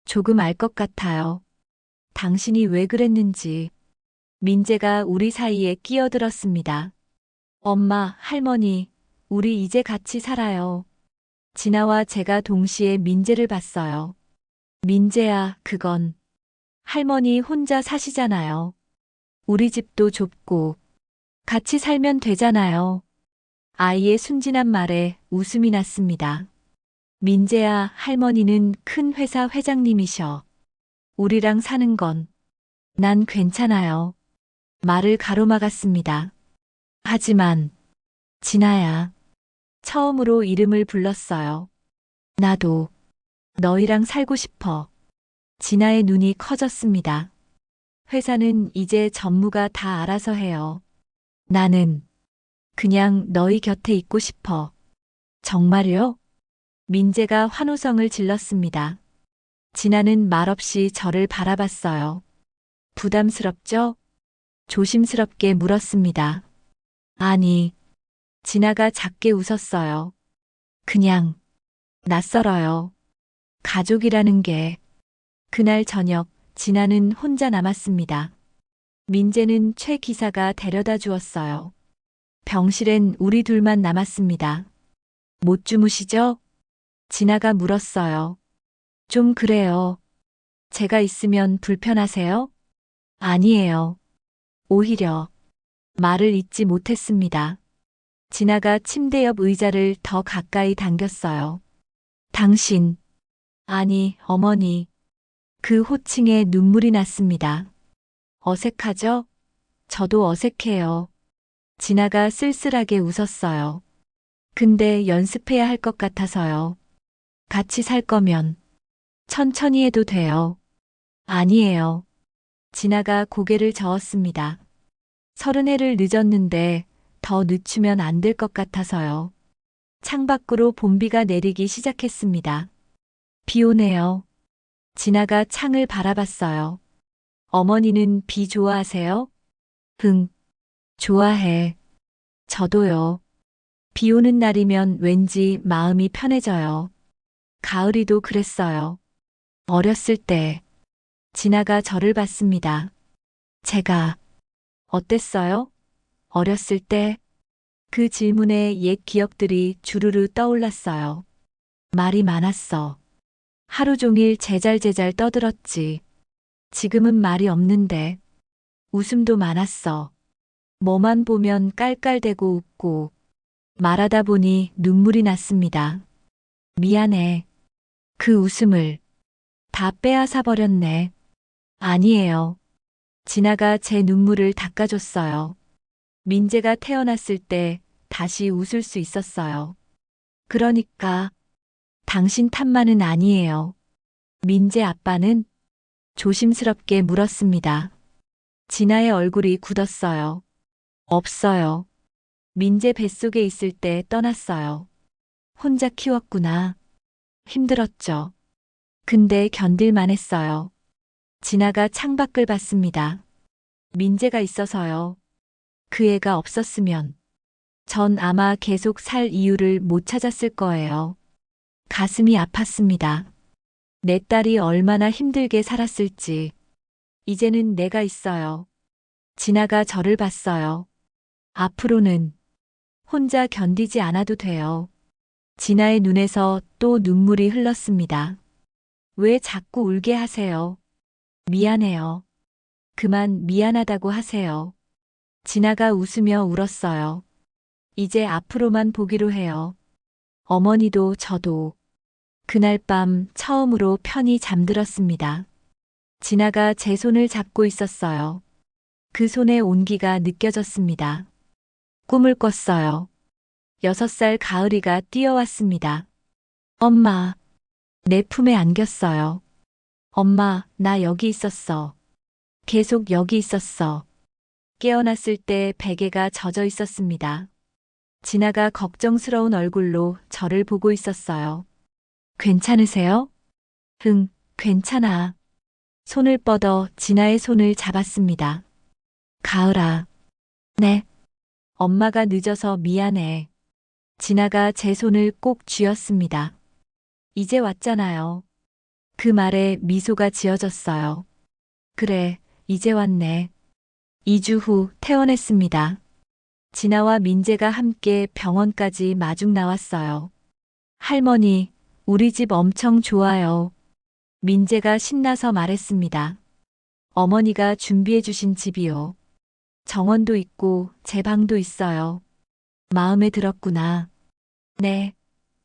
Speaker 2: 조금 알 것 같아요. 당신이 왜 그랬는지. 민재가 우리 사이에 끼어들었습니다. 엄마, 할머니, 우리 이제 같이 살아요. 진아와 제가 동시에 민재를 봤어요. 민재야, 그건 할머니 혼자 사시잖아요. 우리 집도 좁고 같이 살면 되잖아요. 아이의 순진한 말에 웃음이 났습니다. 민재야, 할머니는 큰 회사 회장님이셔. 우리랑 사는 건 난 괜찮아요. 말을 가로막았습니다. 하지만 진아야. 처음으로 이름을 불렀어요. 나도 너희랑 살고 싶어. 진아의 눈이 커졌습니다. 회사는 이제 전무가 다 알아서 해요. 나는 그냥 너희 곁에 있고 싶어. 정말요? 민재가 환호성을 질렀습니다. 진아는 말없이 저를 바라봤어요. 부담스럽죠? 조심스럽게 물었습니다. 아니, 진아가 작게 웃었어요. 그냥 낯설어요. 가족이라는 게. 그날 저녁 진아는 혼자 남았습니다. 민재는 최 기사가 데려다 주었어요. 병실엔 우리 둘만 남았습니다. 못 주무시죠? 진아가 물었어요. 좀 그래요. 제가 있으면 불편하세요? 아니에요. 오히려 말을 잇지 못했습니다. 진아가 침대 옆 의자를 더 가까이 당겼어요. 당신, 아니, 어머니. 그 호칭에 눈물이 났습니다. 어색하죠? 저도 어색해요. 진아가 쓸쓸하게 웃었어요. 근데 연습해야 할 것 같아서요. 같이 살 거면 천천히 해도 돼요. 아니에요. 진아가 고개를 저었습니다. 30해를 늦었는데 더 늦추면 안 될 것 같아서요. 창밖으로 봄비가 내리기 시작했습니다. 비 오네요. 진아가 창을 바라봤어요. 어머니는 비 좋아하세요? 응, 좋아해. 저도요. 비 오는 날이면 왠지 마음이 편해져요. 가을이도 그랬어요. 어렸을 때 진아가 저를 봤습니다. 제가 어땠어요? 어렸을 때? 그 질문에 옛 기억들이 주르르 떠올랐어요. 말이 많았어. 하루 종일 제잘제잘 떠들었지. 지금은 말이 없는데. 웃음도 많았어. 뭐만 보면 깔깔대고 웃고. 말하다 보니 눈물이 났습니다. 미안해. 그 웃음을 다 빼앗아 버렸네. 아니에요. 진아가 제 눈물을 닦아줬어요. 민재가 태어났을 때 다시 웃을 수 있었어요. 그러니까 당신 탓만은 아니에요. 민재 아빠는 조심스럽게 물었습니다. 진아의 얼굴이 굳었어요. 없어요. 민재 뱃속에 있을 때 떠났어요. 혼자 키웠구나. 힘들었죠. 근데 견딜만 했어요. 진아가 창밖을 봤습니다. 민재가 있어서요. 그 애가 없었으면 전 아마 계속 살 이유를 못 찾았을 거예요. 가슴이 아팠습니다. 내 딸이 얼마나 힘들게 살았을지. 이제는 내가 있어요. 진아가 저를 봤어요. 앞으로는 혼자 견디지 않아도 돼요. 진아의 눈에서 또 눈물이 흘렀습니다. 왜 자꾸 울게 하세요? 미안해요. 그만 미안하다고 하세요. 진아가 웃으며 울었어요. 이제 앞으로만 보기로 해요. 어머니도 저도. 그날 밤 처음으로 편히 잠들었습니다. 진아가 제 손을 잡고 있었어요. 그 손의 온기가 느껴졌습니다. 꿈을 꿨어요. 6살 가을이가 뛰어왔습니다. 엄마, 내 품에 안겼어요. 엄마, 나 여기 있었어. 계속 여기 있었어. 깨어났을 때 베개가 젖어 있었습니다. 진아가 걱정스러운 얼굴로 저를 보고 있었어요. 괜찮으세요? 응, 괜찮아. 손을 뻗어 진아의 손을 잡았습니다. 가을아. 네. 엄마가 늦어서 미안해. 진아가 제 손을 꼭 쥐었습니다. 이제 왔잖아요. 그 말에 미소가 지어졌어요. 그래, 이제 왔네. 2주 후 퇴원했습니다. 진아와 민재가 함께 병원까지 마중 나왔어요. 할머니, 우리 집 엄청 좋아요. 민재가 신나서 말했습니다. 어머니가 준비해 주신 집이요. 정원도 있고 제 방도 있어요. 마음에 들었구나. 네.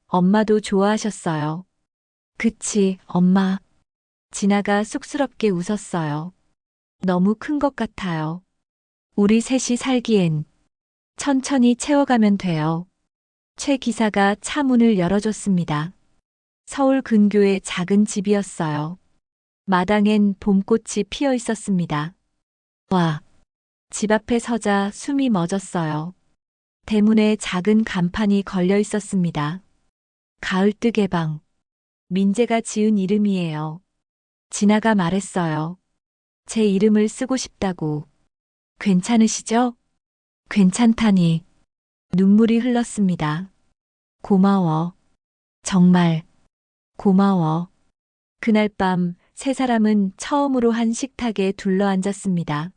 Speaker 2: 엄마도 좋아하셨어요. 그치, 엄마. 진아가 쑥스럽게 웃었어요. 너무 큰 것 같아요. 우리 셋이 살기엔 천천히 채워가면 돼요. 최 기사가 차 문을 열어줬습니다. 서울 근교의 작은 집이었어요. 마당엔 봄꽃이 피어 있었습니다. 와, 집 앞에 서자 숨이 멎었어요. 대문에 작은 간판이 걸려 있었습니다. 가을뜨 개방. 민재가 지은 이름이에요. 진아가 말했어요. 제 이름을 쓰고 싶다고. 괜찮으시죠? 괜찮다니. 눈물이 흘렀습니다. 고마워. 정말 고마워. 그날 밤 세 사람은 처음으로 한 식탁에 둘러앉았습니다.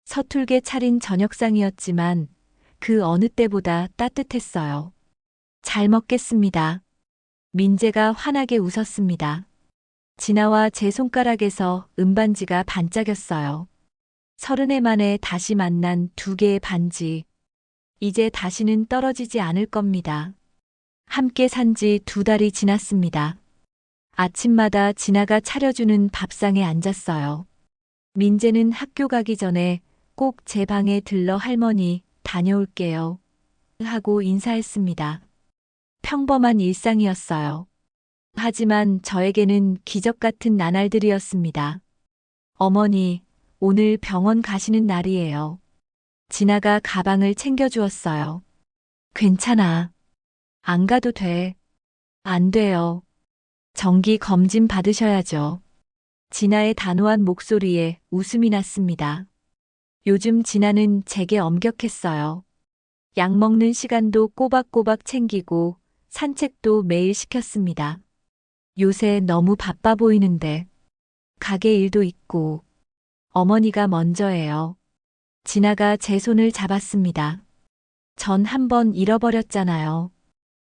Speaker 2: 서툴게 차린 저녁상이었지만 그 어느 때보다 따뜻했어요. 잘 먹겠습니다. 민재가 환하게 웃었습니다. 진아와 제 손가락에서 은반지가 반짝였어요. 30해 만에 다시 만난 두 개의 반지. 이제 다시는 떨어지지 않을 겁니다. 함께 산 지 2달이 지났습니다. 아침마다 진아가 차려주는 밥상에 앉았어요. 민재는 학교 가기 전에 꼭 제 방에 들러 할머니 다녀올게요. 하고 인사했습니다. 평범한 일상이었어요. 하지만 저에게는 기적 같은 나날들이었습니다. 어머니, 오늘 병원 가시는 날이에요. 진아가 가방을 챙겨주었어요. 괜찮아. 안 가도 돼. 안 돼요. 정기 검진 받으셔야죠. 진아의 단호한 목소리에 웃음이 났습니다. 요즘 진아는 제게 엄격했어요. 약 먹는 시간도 꼬박꼬박 챙기고 산책도 매일 시켰습니다. 요새 너무 바빠 보이는데 가게 일도 있고 어머니가 먼저예요. 진아가 제 손을 잡았습니다. 전 한 번 잃어버렸잖아요.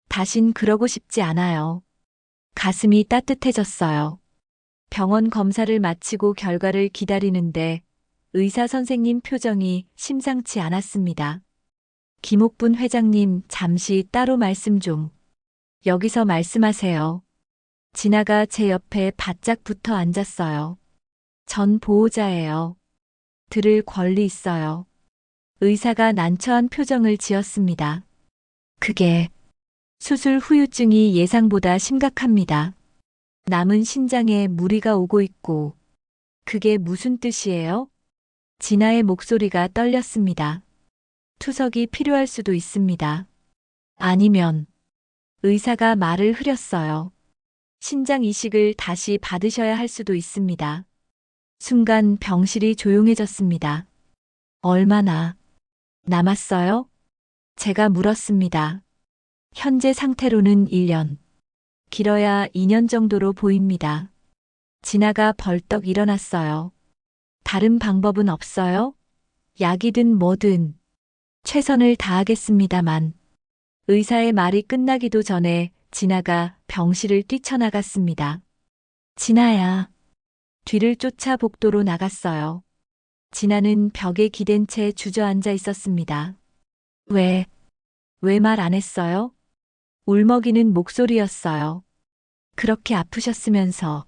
Speaker 2: 다신 그러고 싶지 않아요. 가슴이 따뜻해졌어요. 병원 검사를 마치고 결과를 기다리는데 의사 선생님 표정이 심상치 않았습니다. 김옥분 회장님, 잠시 따로 말씀 좀. 여기서 말씀하세요. 진아가 제 옆에 바짝 붙어 앉았어요. 전 보호자예요. 들을 권리 있어요. 의사가 난처한 표정을 지었습니다. 그게 수술 후유증이 예상보다 심각합니다. 남은 신장에 무리가 오고 있고. 그게 무슨 뜻이에요? 진아의 목소리가 떨렸습니다. 투석이 필요할 수도 있습니다. 아니면 의사가 말을 흐렸어요. 신장 이식을 다시 받으셔야 할 수도 있습니다. 순간 병실이 조용해졌습니다. 얼마나 남았어요? 제가 물었습니다. 현재 상태로는 1년. 길어야 2년 정도로 보입니다. 진아가 벌떡 일어났어요. 다른 방법은 없어요? 약이든 뭐든 최선을 다하겠습니다만. 의사의 말이 끝나기도 전에 진아가 병실을 뛰쳐나갔습니다. 진아야. 뒤를 쫓아 복도로 나갔어요. 진아는 벽에 기댄 채 주저앉아 있었습니다. 왜 말 안 했어요? 울먹이는 목소리였어요. 그렇게 아프셨으면서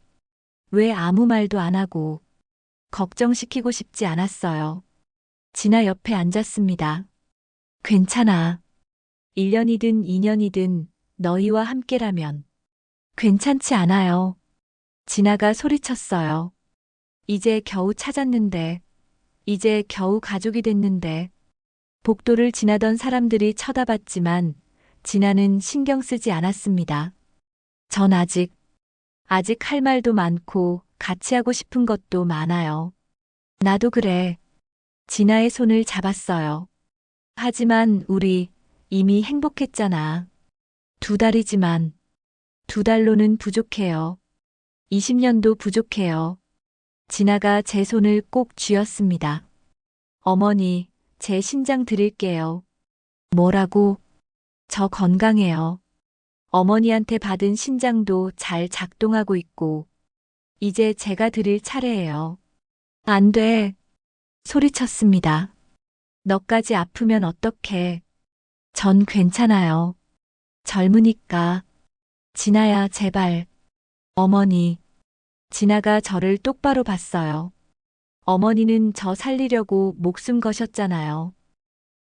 Speaker 2: 왜 아무 말도 안 하고. 걱정시키고 싶지 않았어요. 진아 옆에 앉았습니다. 괜찮아. 1년이든 2년이든 너희와 함께라면 괜찮지 않아요. 진아가 소리쳤어요. 이제 겨우 찾았는데, 이제 겨우 가족이 됐는데. 복도를 지나던 사람들이 쳐다봤지만 진아는 신경 쓰지 않았습니다. 전 아직 할 말도 많고 같이 하고 싶은 것도 많아요. 나도 그래. 진아의 손을 잡았어요. 하지만 우리 이미 행복했잖아. 2달이지만 2달로는 부족해요. 20년도 부족해요. 진아가 제 손을 꼭 쥐었습니다. 어머니, 제 신장 드릴게요. 뭐라고? 저 건강해요. 어머니한테 받은 신장도 잘 작동하고 있고, 이제 제가 드릴 차례예요. 안 돼. 소리쳤습니다. 너까지 아프면 어떡해. 전 괜찮아요. 젊으니까. 진아야, 제발. 어머니. 진아가 저를 똑바로 봤어요. 어머니는 저 살리려고 목숨 거셨잖아요.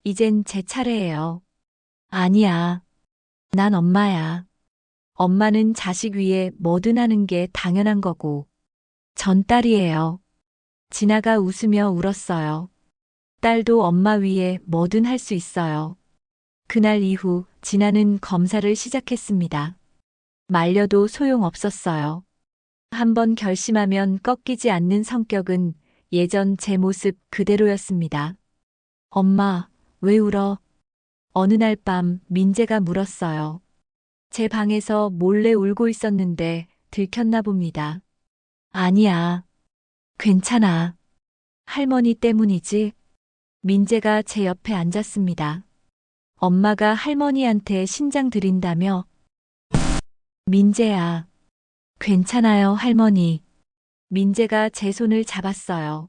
Speaker 2: 이젠 제 차례예요. 아니야. 난 엄마야. 엄마는 자식 위해 뭐든 하는 게 당연한 거고. 전 딸이에요. 진아가 웃으며 울었어요. 딸도 엄마 위해 뭐든 할 수 있어요. 그날 이후 진아는 검사를 시작했습니다. 말려도 소용없었어요. 한번 결심하면 꺾이지 않는 성격은 예전 제 모습 그대로였습니다. 엄마, 왜 울어? 어느 날 밤 민재가 물었어요. 제 방에서 몰래 울고 있었는데 들켰나 봅니다. 아니야. 괜찮아. 할머니 때문이지? 민재가 제 옆에 앉았습니다. 엄마가 할머니한테 신장 드린다며? 민재야, 괜찮아요, 할머니. 민재가 제 손을 잡았어요.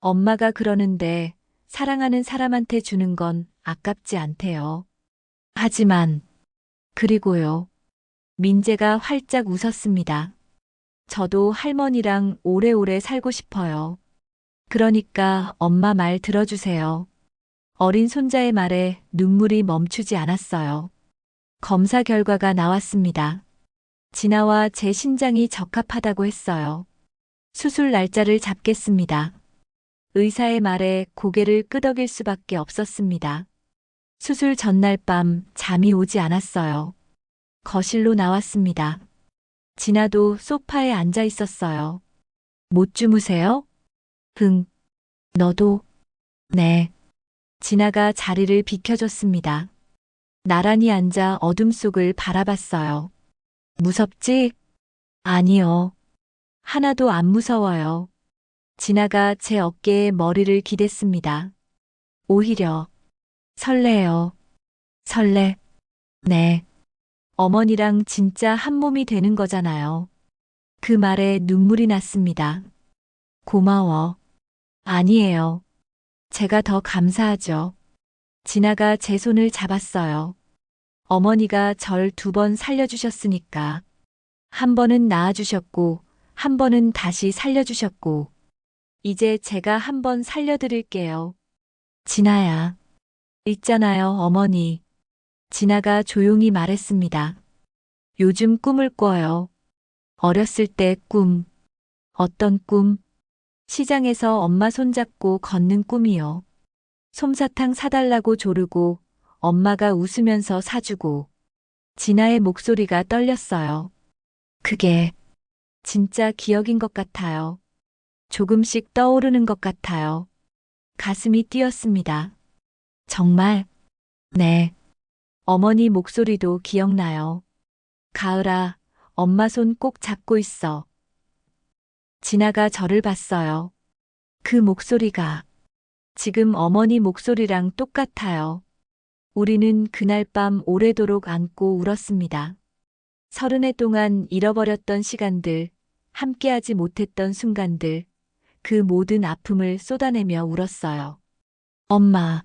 Speaker 2: 엄마가 그러는데 사랑하는 사람한테 주는 건 아깝지 않대요. 하지만, 그리고요. 민재가 활짝 웃었습니다. 저도 할머니랑 오래오래 살고 싶어요. 그러니까 엄마 말 들어주세요. 어린 손자의 말에 눈물이 멈추지 않았어요. 검사 결과가 나왔습니다. 진아와 제 신장이 적합하다고 했어요. 수술 날짜를 잡겠습니다. 의사의 말에 고개를 끄덕일 수밖에 없었습니다. 수술 전날 밤 잠이 오지 않았어요. 거실로 나왔습니다. 진아도 소파에 앉아 있었어요. 못 주무세요? 흥. 너도? 네. 진아가 자리를 비켜줬습니다. 나란히 앉아 어둠 속을 바라봤어요. 무섭지? 아니요. 하나도 안 무서워요. 진아가 제 어깨에 머리를 기댔습니다. 오히려 설레요. 설레. 네. 어머니랑 진짜 한 몸이 되는 거잖아요. 그 말에 눈물이 났습니다. 고마워. 아니에요. 제가 더 감사하죠. 진아가 제 손을 잡았어요. 어머니가 절 2번 살려주셨으니까. 한 번은 낳아주셨고, 한 번은 다시 살려주셨고, 이제 제가 한 번 살려드릴게요. 진아야. 있잖아요, 어머니. 진아가 조용히 말했습니다. 요즘 꿈을 꿔요. 어렸을 때 꿈. 어떤 꿈? 시장에서 엄마 손잡고 걷는 꿈이요. 솜사탕 사달라고 조르고 엄마가 웃으면서 사주고 진아의 목소리가 떨렸어요. 그게 진짜 기억인 것 같아요. 조금씩 떠오르는 것 같아요. 가슴이 뛰었습니다. 정말? 네. 어머니 목소리도 기억나요. 가을아, 엄마 손 꼭 잡고 있어. 진아가 저를 봤어요. 그 목소리가 지금 어머니 목소리랑 똑같아요. 우리는 그날 밤 오래도록 안고 울었습니다. 30해 동안 잃어버렸던 시간들, 함께하지 못했던 순간들, 그 모든 아픔을 쏟아내며 울었어요. 엄마.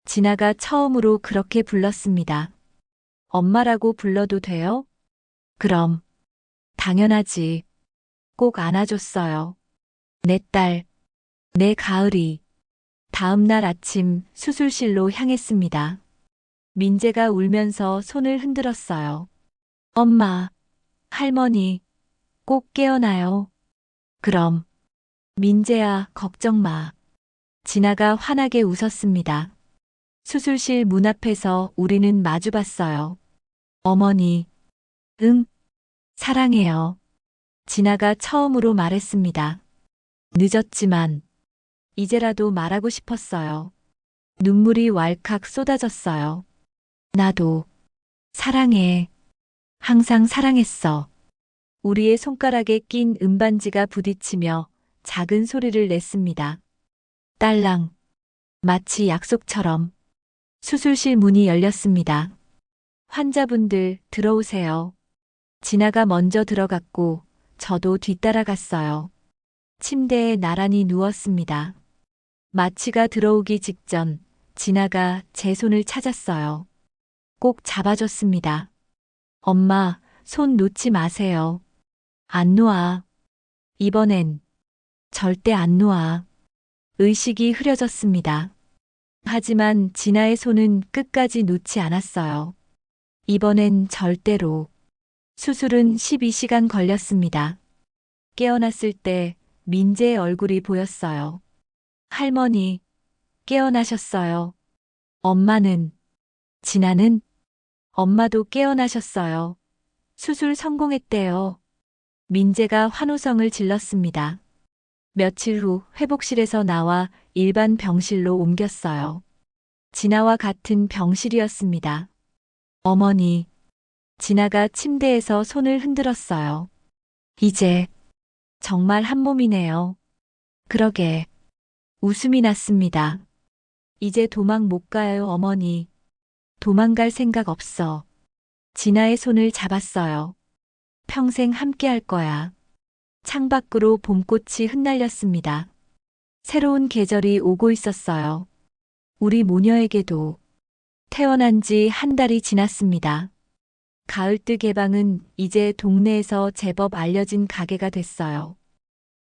Speaker 2: 진아가 처음으로 그렇게 불렀습니다. 엄마라고 불러도 돼요? 그럼. 당연하지. 꼭 안아줬어요. 내 딸, 내 가을이. 다음 날 아침 수술실로 향했습니다. 민재가 울면서 손을 흔들었어요. 엄마, 할머니, 꼭 깨어나요. 그럼. 민재야, 걱정 마. 진아가 환하게 웃었습니다. 수술실 문 앞에서 우리는 마주봤어요. 어머니. 응, 사랑해요. 진아가 처음으로 말했습니다. 늦었지만 이제라도 말하고 싶었어요. 눈물이 왈칵 쏟아졌어요. 나도 사랑해. 항상 사랑했어. 우리의 손가락에 낀 은반지가 부딪히며 작은 소리를 냈습니다. 딸랑. 마치 약속처럼. 수술실 문이 열렸습니다. 환자분들 들어오세요. 진아가 먼저 들어갔고 저도 뒤따라갔어요. 침대에 나란히 누웠습니다. 마취가 들어오기 직전 진아가 제 손을 찾았어요. 꼭 잡아줬습니다. 엄마, 손 놓지 마세요. 안 놓아. 이번엔 절대 안 놓아. 의식이 흐려졌습니다. 하지만 진아의 손은 끝까지 놓지 않았어요. 이번엔 절대로. 수술은 12시간 걸렸습니다. 깨어났을 때 민재의 얼굴이 보였어요. 할머니, 깨어나셨어요. 엄마는, 진아는, 엄마도 깨어나셨어요. 수술 성공했대요. 민재가 환호성을 질렀습니다. 며칠 후 회복실에서 나와 일반 병실로 옮겼어요. 진아와 같은 병실이었습니다. 어머니. 진아가 침대에서 손을 흔들었어요. 이제 정말 한 몸이네요. 그러게. 웃음이 났습니다. 이제 도망 못 가요, 어머니. 도망갈 생각 없어. 진아의 손을 잡았어요. 평생 함께 할 거야. 창밖으로 봄꽃이 흩날렸습니다. 새로운 계절이 오고 있었어요. 우리 모녀에게도 태어난 지 한 달이 지났습니다. 가을뜨 개방은 이제 동네에서 제법 알려진 가게가 됐어요.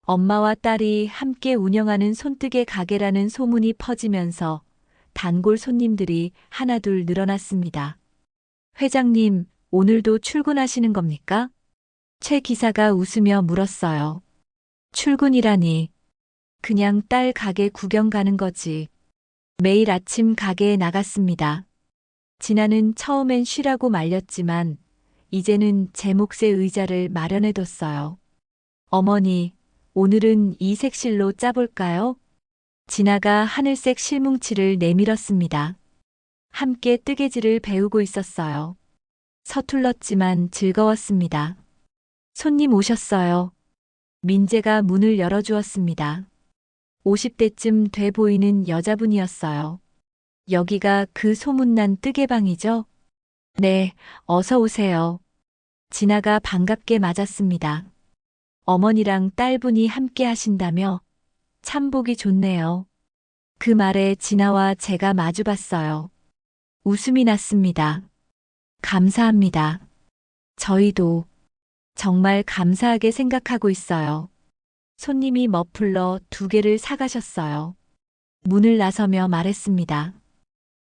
Speaker 2: 엄마와 딸이 함께 운영하는 손뜨개 가게라는 소문이 퍼지면서 단골 손님들이 하나둘 늘어났습니다. 회장님, 오늘도 출근하시는 겁니까? 최 기사가 웃으며 물었어요. 출근이라니. 그냥 딸 가게 구경 가는 거지. 매일 아침 가게에 나갔습니다. 진아는 처음엔 쉬라고 말렸지만 이제는 제 몫의 의자를 마련해뒀어요. 어머니, 오늘은 이 색실로 짜볼까요? 진아가 하늘색 실뭉치를 내밀었습니다. 함께 뜨개질을 배우고 있었어요. 서툴렀지만 즐거웠습니다. 손님 오셨어요. 민재가 문을 열어주었습니다. 50대쯤 돼 보이는 여자분이었어요. 여기가 그 소문난 뜨개방이죠? 네, 어서 오세요. 진아가 반갑게 맞았습니다. 어머니랑 딸분이 함께 하신다며? 참 보기 좋네요. 그 말에 진아와 제가 마주봤어요. 웃음이 났습니다. 감사합니다. 저희도 정말 감사하게 생각하고 있어요. 손님이 머플러 2개를 사가셨어요. 문을 나서며 말했습니다.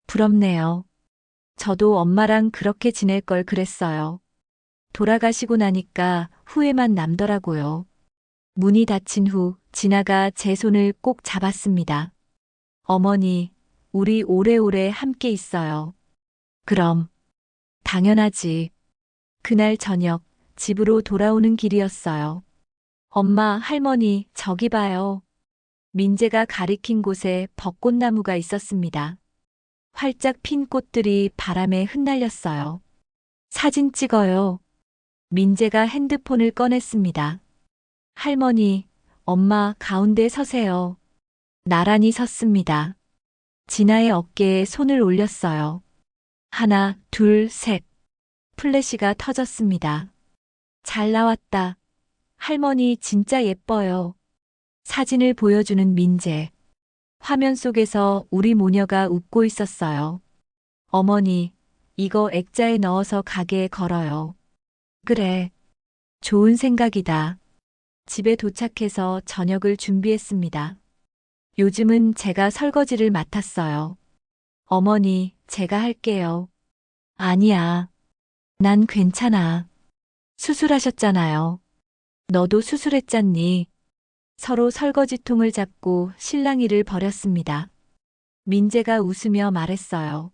Speaker 2: 부럽네요. 저도 엄마랑 그렇게 지낼 걸 그랬어요. 돌아가시고 나니까 후회만 남더라고요. 문이 닫힌 후 진아가 제 손을 꼭 잡았습니다. 어머니, 우리 오래오래 함께 있어요. 그럼. 당연하지. 그날 저녁 집으로 돌아오는 길이었어요. 엄마, 할머니, 저기 봐요. 민재가 가리킨 곳에 벚꽃나무가 있었습니다. 활짝 핀 꽃들이 바람에 흩날렸어요. 사진 찍어요. 민재가 핸드폰을 꺼냈습니다. 할머니, 엄마 가운데 서세요. 나란히 섰습니다. 진아의 어깨에 손을 올렸어요. 하나, 둘, 셋. 플래시가 터졌습니다. 잘 나왔다. 할머니 진짜 예뻐요. 사진을 보여주는 민재. 화면 속에서 우리 모녀가 웃고 있었어요. 어머니, 이거 액자에 넣어서 가게에 걸어요. 그래. 좋은 생각이다. 집에 도착해서 저녁을 준비했습니다. 요즘은 제가 설거지를 맡았어요. 어머니, 제가 할게요. 아니야. 난 괜찮아. 수술하셨잖아요. 너도 수술했잖니. 서로 설거지통을 잡고 실랑이를 벌였습니다. 민재가 웃으며 말했어요.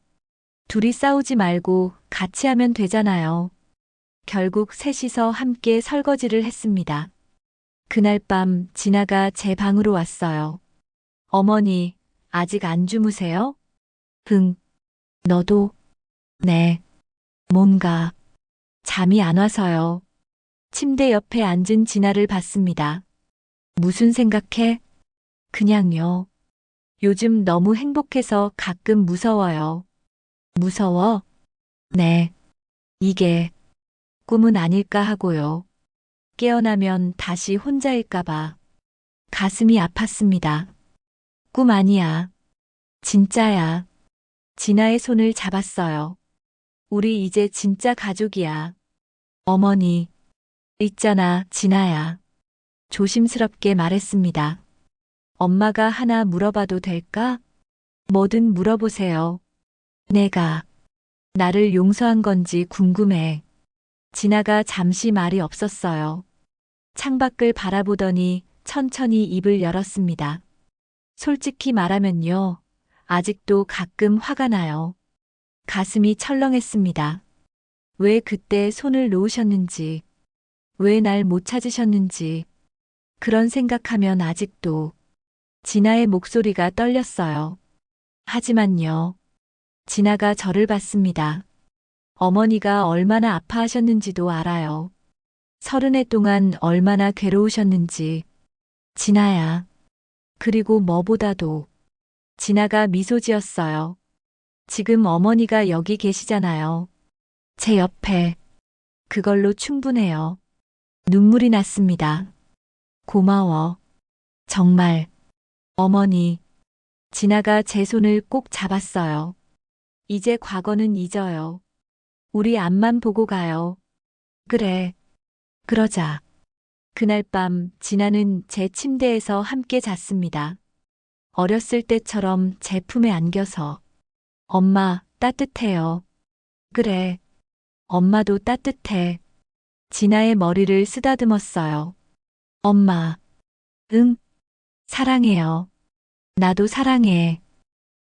Speaker 2: 둘이 싸우지 말고 같이 하면 되잖아요. 결국 셋이서 함께 설거지를 했습니다. 그날 밤 진아가 제 방으로 왔어요. 어머니, 아직 안 주무세요? 응. 너도? 네. 뭔가 잠이 안 와서요. 침대 옆에 앉은 진아를 봤습니다. 무슨 생각해? 그냥요. 요즘 너무 행복해서 가끔 무서워요. 무서워? 네. 이게 꿈은 아닐까 하고요. 깨어나면 다시 혼자일까봐. 가슴이 아팠습니다. 꿈 아니야. 진짜야. 진아의 손을 잡았어요. 우리 이제 진짜 가족이야. 어머니. 있잖아, 진아야. 조심스럽게 말했습니다. 엄마가 하나 물어봐도 될까? 뭐든 물어보세요. 내가 나를 용서한 건지 궁금해. 진아가 잠시 말이 없었어요. 창밖을 바라보더니 천천히 입을 열었습니다. 솔직히 말하면요. 아직도 가끔 화가 나요. 가슴이 철렁했습니다. 왜 그때 손을 놓으셨는지, 왜 날 못 찾으셨는지, 그런 생각하면 아직도 진아의 목소리가 떨렸어요. 하지만요. 진아가 저를 봤습니다. 어머니가 얼마나 아파하셨는지도 알아요. 30해 동안 얼마나 괴로우셨는지. 진아야. 그리고 뭐보다도 진아가 미소 지었어요. 지금 어머니가 여기 계시잖아요. 제 옆에. 그걸로 충분해요. 눈물이 났습니다. 고마워. 정말. 어머니. 진아가 제 손을 꼭 잡았어요. 이제 과거는 잊어요. 우리 앞만 보고 가요. 그래. 그러자. 그날 밤 진아는 제 침대에서 함께 잤습니다. 어렸을 때처럼 제 품에 안겨서. 엄마, 따뜻해요. 그래. 엄마도 따뜻해. 진아의 머리를 쓰다듬었어요. 엄마. 응. 사랑해요. 나도 사랑해.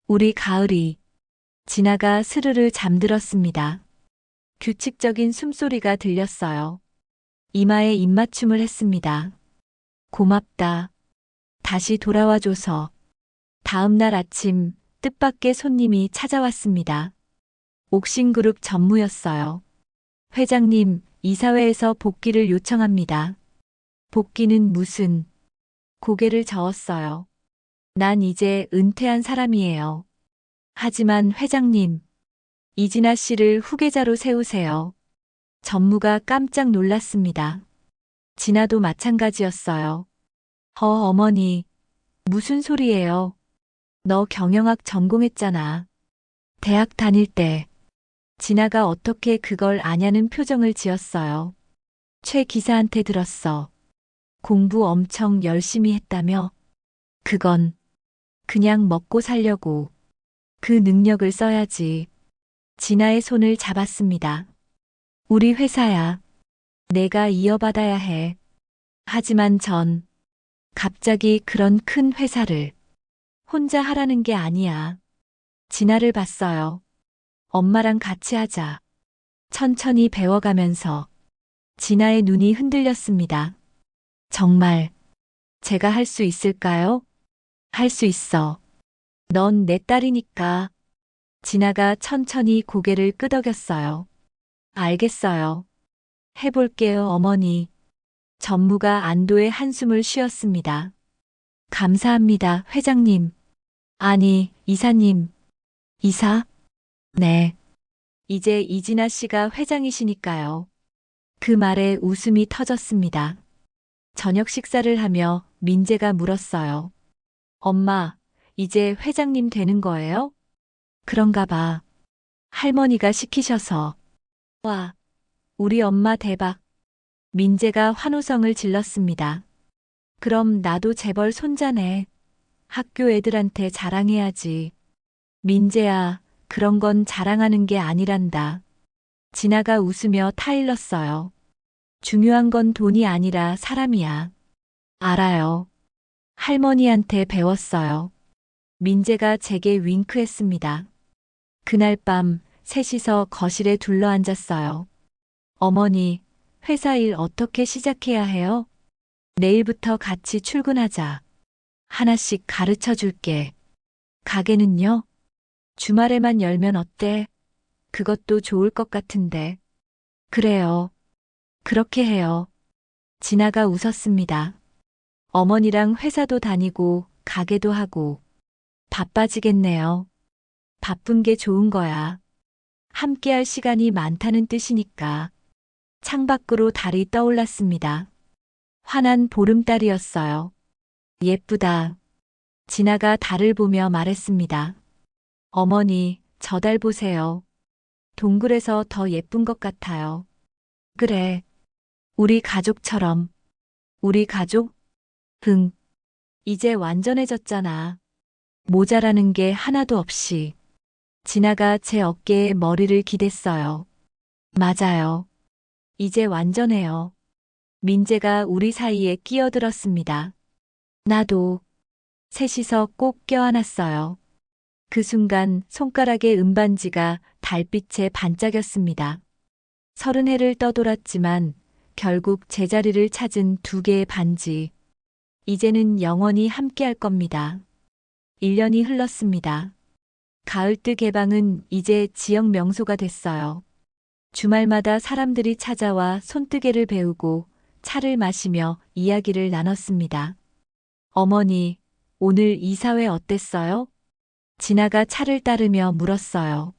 Speaker 2: 우리 가을이. 진아가 스르르 잠들었습니다. 규칙적인 숨소리가 들렸어요. 이마에 입맞춤을 했습니다. 고맙다. 다시 돌아와줘서. 다음 날 아침 뜻밖의 손님이 찾아왔습니다. 옥신그룹 전무였어요. 회장님, 이사회에서 복귀를 요청합니다. 복귀는 무슨? 고개를 저었어요. 난 이제 은퇴한 사람이에요. 하지만 회장님, 이진아 씨를 후계자로 세우세요. 전무가 깜짝 놀랐습니다. 진아도 마찬가지였어요. 어머니, 무슨 소리예요? 너 경영학 전공했잖아. 대학 다닐 때. 진아가 어떻게 그걸 아냐는 표정을 지었어요. 최 기사한테 들었어. 공부 엄청 열심히 했다며? 그건 그냥 먹고 살려고. 그 능력을 써야지. 진아의 손을 잡았습니다. 우리 회사야. 내가 이어받아야 해. 하지만 전 갑자기 그런 큰 회사를 혼자 하라는 게 아니야. 진아를 봤어요. 엄마랑 같이 하자. 천천히 배워가면서. 진아의 눈이 흔들렸습니다. 정말 제가 할 수 있을까요? 할 수 있어. 넌 내 딸이니까. 진아가 천천히 고개를 끄덕였어요. 알겠어요. 해볼게요, 어머니. 전무가 안도의 한숨을 쉬었습니다. 감사합니다, 회장님. 아니, 이사님. 이사? 네. 이제 이진아 씨가 회장이시니까요. 그 말에 웃음이 터졌습니다. 저녁 식사를 하며 민재가 물었어요. 엄마, 이제 회장님 되는 거예요? 그런가 봐. 할머니가 시키셔서. 와, 우리 엄마 대박. 민재가 환호성을 질렀습니다. 그럼 나도 재벌 손자네. 학교 애들한테 자랑해야지. 민재야, 그런 건 자랑하는 게 아니란다. 진아가 웃으며 타일렀어요. 중요한 건 돈이 아니라 사람이야. 알아요. 할머니한테 배웠어요. 민재가 제게 윙크했습니다. 그날 밤 셋이서 거실에 둘러앉았어요. 어머니, 회사 일 어떻게 시작해야 해요? 내일부터 같이 출근하자. 하나씩 가르쳐 줄게. 가게는요? 주말에만 열면 어때? 그것도 좋을 것 같은데. 그래요. 그렇게 해요. 진아가 웃었습니다. 어머니랑 회사도 다니고 가게도 하고 바빠지겠네요. 바쁜 게 좋은 거야. 함께할 시간이 많다는 뜻이니까. 창밖으로 달이 떠올랐습니다. 환한 보름달이었어요. 예쁘다. 진아가 달을 보며 말했습니다. 어머니, 저 달 보세요. 동굴에서 더 예쁜 것 같아요. 그래. 우리 가족처럼. 우리 가족? 흥. 이제 완전해졌잖아. 모자라는 게 하나도 없이. 진아가 제 어깨에 머리를 기댔어요. 맞아요. 이제 완전해요. 민재가 우리 사이에 끼어들었습니다. 나도. 셋이서 꼭 껴안았어요. 그 순간 손가락의 은반지가 달빛에 반짝였습니다. 30해를 떠돌았지만 결국 제자리를 찾은 두 개의 반지. 이제는 영원히 함께할 겁니다. 1년이 흘렀습니다. 가을뜨 개방은 이제 지역 명소가 됐어요. 주말마다 사람들이 찾아와 손뜨개를 배우고 차를 마시며 이야기를 나눴습니다. 어머니, 오늘 이사회 어땠어요? 진아가 차를 따르며 물었어요.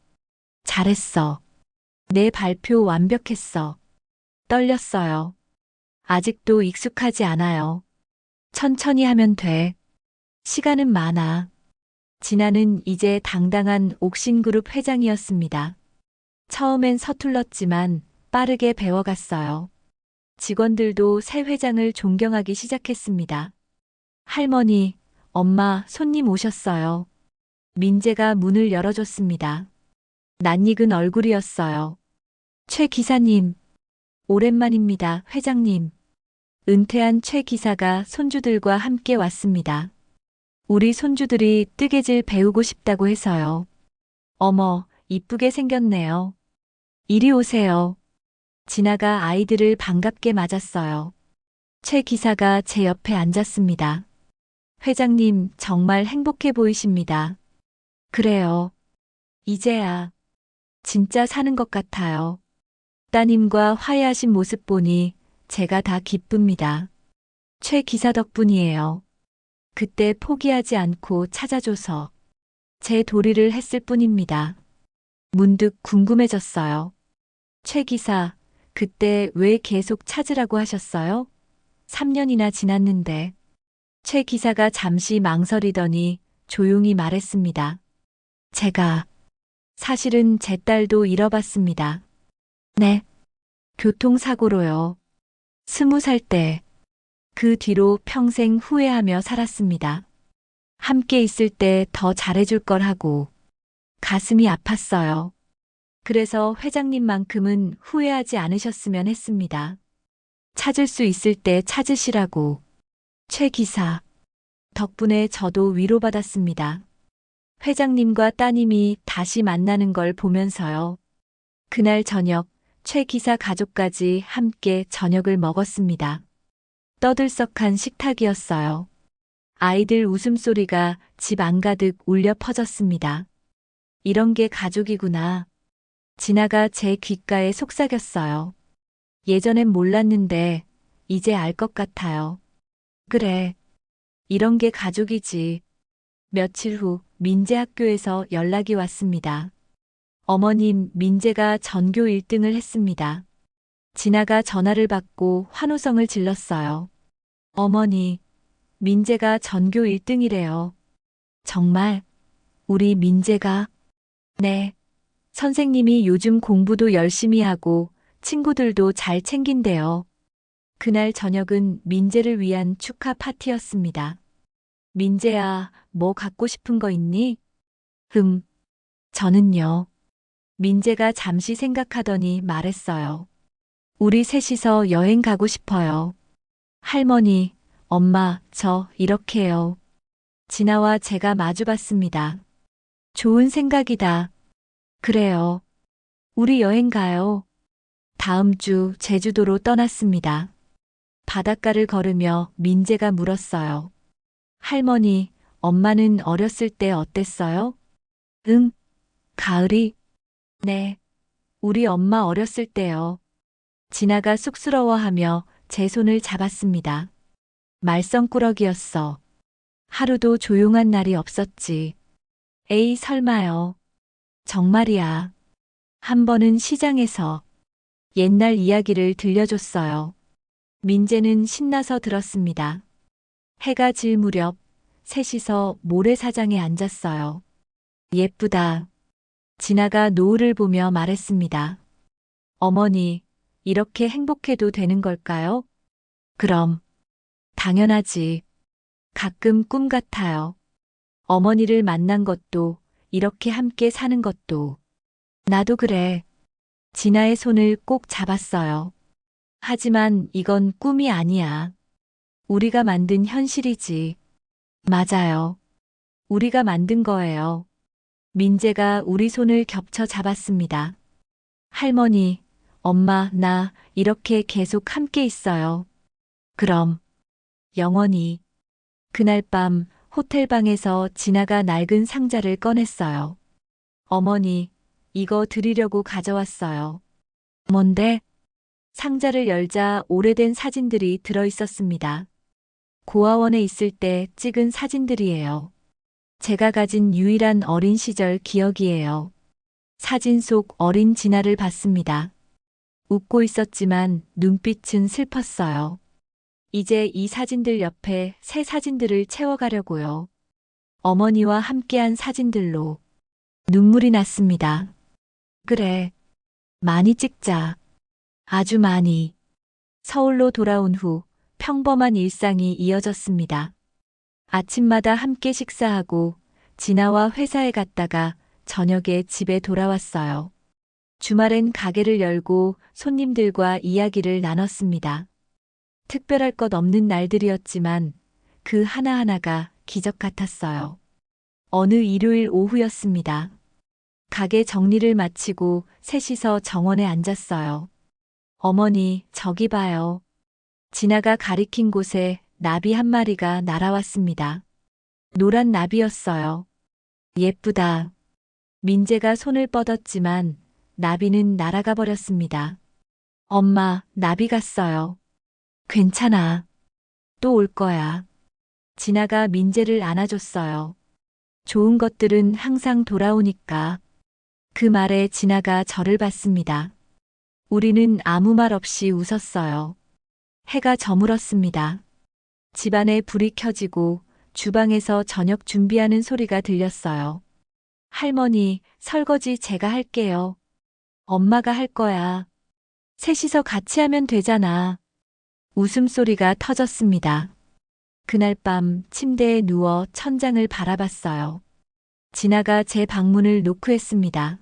Speaker 2: 잘했어. 내 발표 완벽했어. 떨렸어요. 아직도 익숙하지 않아요. 천천히 하면 돼. 시간은 많아. 진아는 이제 당당한 옥신그룹 회장이었습니다. 처음엔 서툴렀지만 빠르게 배워갔어요. 직원들도 새 회장을 존경하기 시작했습니다. 할머니, 엄마, 손님 오셨어요. 민재가 문을 열어줬습니다. 낯익은 얼굴이었어요. 최 기사님, 오랜만입니다, 회장님. 은퇴한 최 기사가 손주들과 함께 왔습니다. 우리 손주들이 뜨개질 배우고 싶다고 해서요. 어머, 이쁘게 생겼네요. 이리 오세요. 진아가 아이들을 반갑게 맞았어요. 최 기사가 제 옆에 앉았습니다. 회장님, 정말 행복해 보이십니다. 그래요. 이제야 진짜 사는 것 같아요. 따님과 화해하신 모습 보니 제가 다 기쁩니다. 최 기사 덕분이에요. 그때 포기하지 않고 찾아줘서 제 도리를 했을 뿐입니다. 문득 궁금해졌어요. 최 기사, 그때 왜 계속 찾으라고 하셨어요? 3년이나 지났는데. 최 기사가 잠시 망설이더니 조용히 말했습니다. 제가 사실은 제 딸도 잃어봤습니다. 네. 교통사고로요. 20살 때. 그 뒤로 평생 후회하며 살았습니다. 함께 있을 때 더 잘해줄 걸 하고 가슴이 아팠어요. 그래서 회장님만큼은 후회하지 않으셨으면 했습니다. 찾을 수 있을 때 찾으시라고. 최 기사. 덕분에 저도 위로받았습니다. 회장님과 따님이 다시 만나는 걸 보면서요. 그날 저녁, 최 기사 가족까지 함께 저녁을 먹었습니다. 떠들썩한 식탁이었어요. 아이들 웃음소리가 집 안가득 울려 퍼졌습니다. 이런 게 가족이구나. 진아가 제 귓가에 속삭였어요. 예전엔 몰랐는데 이제 알 것 같아요. 그래. 이런 게 가족이지. 며칠 후 민재 학교에서 연락이 왔습니다. 어머님, 민재가 전교 1등을 했습니다. 진아가 전화를 받고 환호성을 질렀어요. 어머니, 민재가 전교 1등이래요. 정말? 우리 민재가? 네. 선생님이 요즘 공부도 열심히 하고 친구들도 잘 챙긴대요. 그날 저녁은 민재를 위한 축하 파티였습니다. 민재야, 뭐 갖고 싶은 거 있니? 저는요. 민재가 잠시 생각하더니 말했어요. 우리 셋이서 여행 가고 싶어요. 할머니, 엄마, 저 이렇게요. 진아와 제가 마주봤습니다. 좋은 생각이다. 그래요. 우리 여행 가요. 다음 주 제주도로 떠났습니다. 바닷가를 걸으며 민재가 물었어요. 할머니, 엄마는 어렸을 때 어땠어요? 응, 가을이? 네, 우리 엄마 어렸을 때요. 진아가 쑥스러워하며 제 손을 잡았습니다. 말썽꾸러기였어. 하루도 조용한 날이 없었지. 에이, 설마요. 정말이야. 한 번은 시장에서 옛날 이야기를 들려줬어요. 민재는 신나서 들었습니다. 해가 질 무렵 셋이서 모래사장에 앉았어요. 예쁘다. 진아가 노을을 보며 말했습니다. 어머니, 이렇게 행복해도 되는 걸까요? 그럼. 당연하지. 가끔 꿈 같아요. 어머니를 만난 것도, 이렇게 함께 사는 것도. 나도 그래. 진아의 손을 꼭 잡았어요. 하지만 이건 꿈이 아니야. 우리가 만든 현실이지. 맞아요. 우리가 만든 거예요. 민재가 우리 손을 겹쳐 잡았습니다. 할머니, 엄마, 나 이렇게 계속 함께 있어요. 그럼. 영원히. 그날 밤 호텔방에서 진아가 낡은 상자를 꺼냈어요. 어머니, 이거 드리려고 가져왔어요. 뭔데? 상자를 열자 오래된 사진들이 들어 있었습니다. 고아원에 있을 때 찍은 사진들이에요. 제가 가진 유일한 어린 시절 기억이에요. 사진 속 어린 진아를 봤습니다. 웃고 있었지만 눈빛은 슬펐어요. 이제 이 사진들 옆에 새 사진들을 채워가려고요. 어머니와 함께한 사진들로 눈물이 났습니다. 그래, 많이 찍자. 아주 많이. 서울로 돌아온 후 평범한 일상이 이어졌습니다. 아침마다 함께 식사하고 진아와 회사에 갔다가 저녁에 집에 돌아왔어요. 주말엔 가게를 열고 손님들과 이야기를 나눴습니다. 특별할 것 없는 날들이었지만 그 하나하나가 기적 같았어요. 어느 일요일 오후였습니다. 가게 정리를 마치고 셋이서 정원에 앉았어요. 어머니, 저기 봐요. 진아가 가리킨 곳에 나비 한 마리가 날아왔습니다. 노란 나비였어요. 예쁘다. 민재가 손을 뻗었지만 나비는 날아가 버렸습니다. 엄마, 나비 갔어요. 괜찮아. 또 올 거야. 진아가 민재를 안아줬어요. 좋은 것들은 항상 돌아오니까. 그 말에 진아가 저를 봤습니다. 우리는 아무 말 없이 웃었어요. 해가 저물었습니다. 집안에 불이 켜지고 주방에서 저녁 준비하는 소리가 들렸어요. 할머니, 설거지 제가 할게요. 엄마가 할 거야. 셋이서 같이 하면 되잖아. 웃음소리가 터졌습니다. 그날 밤 침대에 누워 천장을 바라봤어요. 진아가 제 방문을 노크했습니다.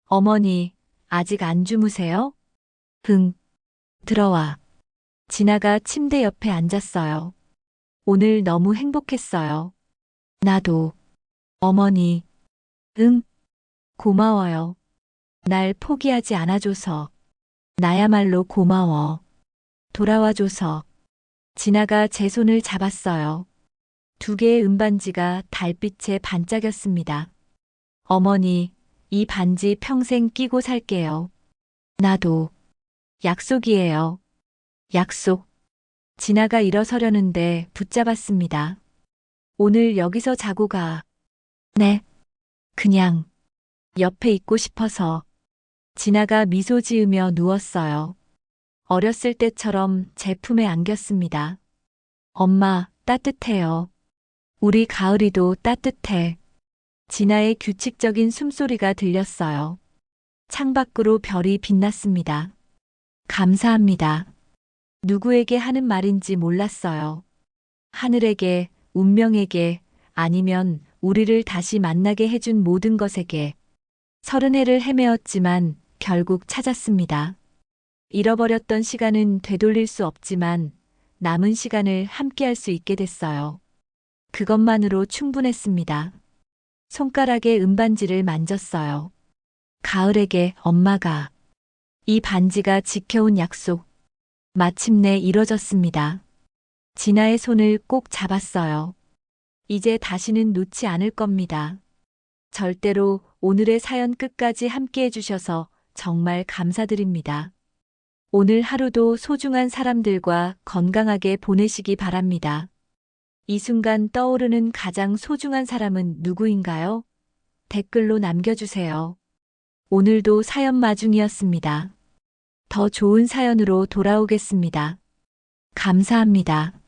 Speaker 2: 어머니, 아직 안 주무세요? 응. 들어와. 진아가 침대 옆에 앉았어요. 오늘 너무 행복했어요. 나도. 어머니. 응. 고마워요. 날 포기하지 않아줘서. 나야말로 고마워. 돌아와줘서. 진아가 제 손을 잡았어요. 두 개의 은반지가 달빛에 반짝였습니다. 어머니, 이 반지 평생 끼고 살게요. 나도. 약속이에요. 약속. 진아가 일어서려는데 붙잡았습니다. 오늘 여기서 자고 가. 네. 그냥. 옆에 있고 싶어서. 진아가 미소 지으며 누웠어요. 어렸을 때처럼 제 품에 안겼습니다. 엄마, 따뜻해요. 우리 가을이도 따뜻해. 진아의 규칙적인 숨소리가 들렸어요. 창밖으로 별이 빛났습니다. 감사합니다. 누구에게 하는 말인지 몰랐어요. 하늘에게, 운명에게, 아니면 우리를 다시 만나게 해준 모든 것에게. 30해를 헤매었지만 결국 찾았습니다. 잃어버렸던 시간은 되돌릴 수 없지만 남은 시간을 함께할 수 있게 됐어요. 그것만으로 충분했습니다. 손가락에 은반지를 만졌어요. 가을에게 엄마가. 이 반지가 지켜온 약속. 마침내 이뤄졌습니다. 진아의 손을 꼭 잡았어요. 이제 다시는 놓지 않을 겁니다. 절대로 오늘의 사연 끝까지 함께 해주셔서 정말 감사드립니다. 오늘 하루도 소중한 사람들과 건강하게 보내시기 바랍니다. 이 순간 떠오르는 가장 소중한 사람은 누구인가요? 댓글로 남겨주세요. 오늘도 사연 마중이었습니다. 더 좋은 사연으로 돌아오겠습니다. 감사합니다.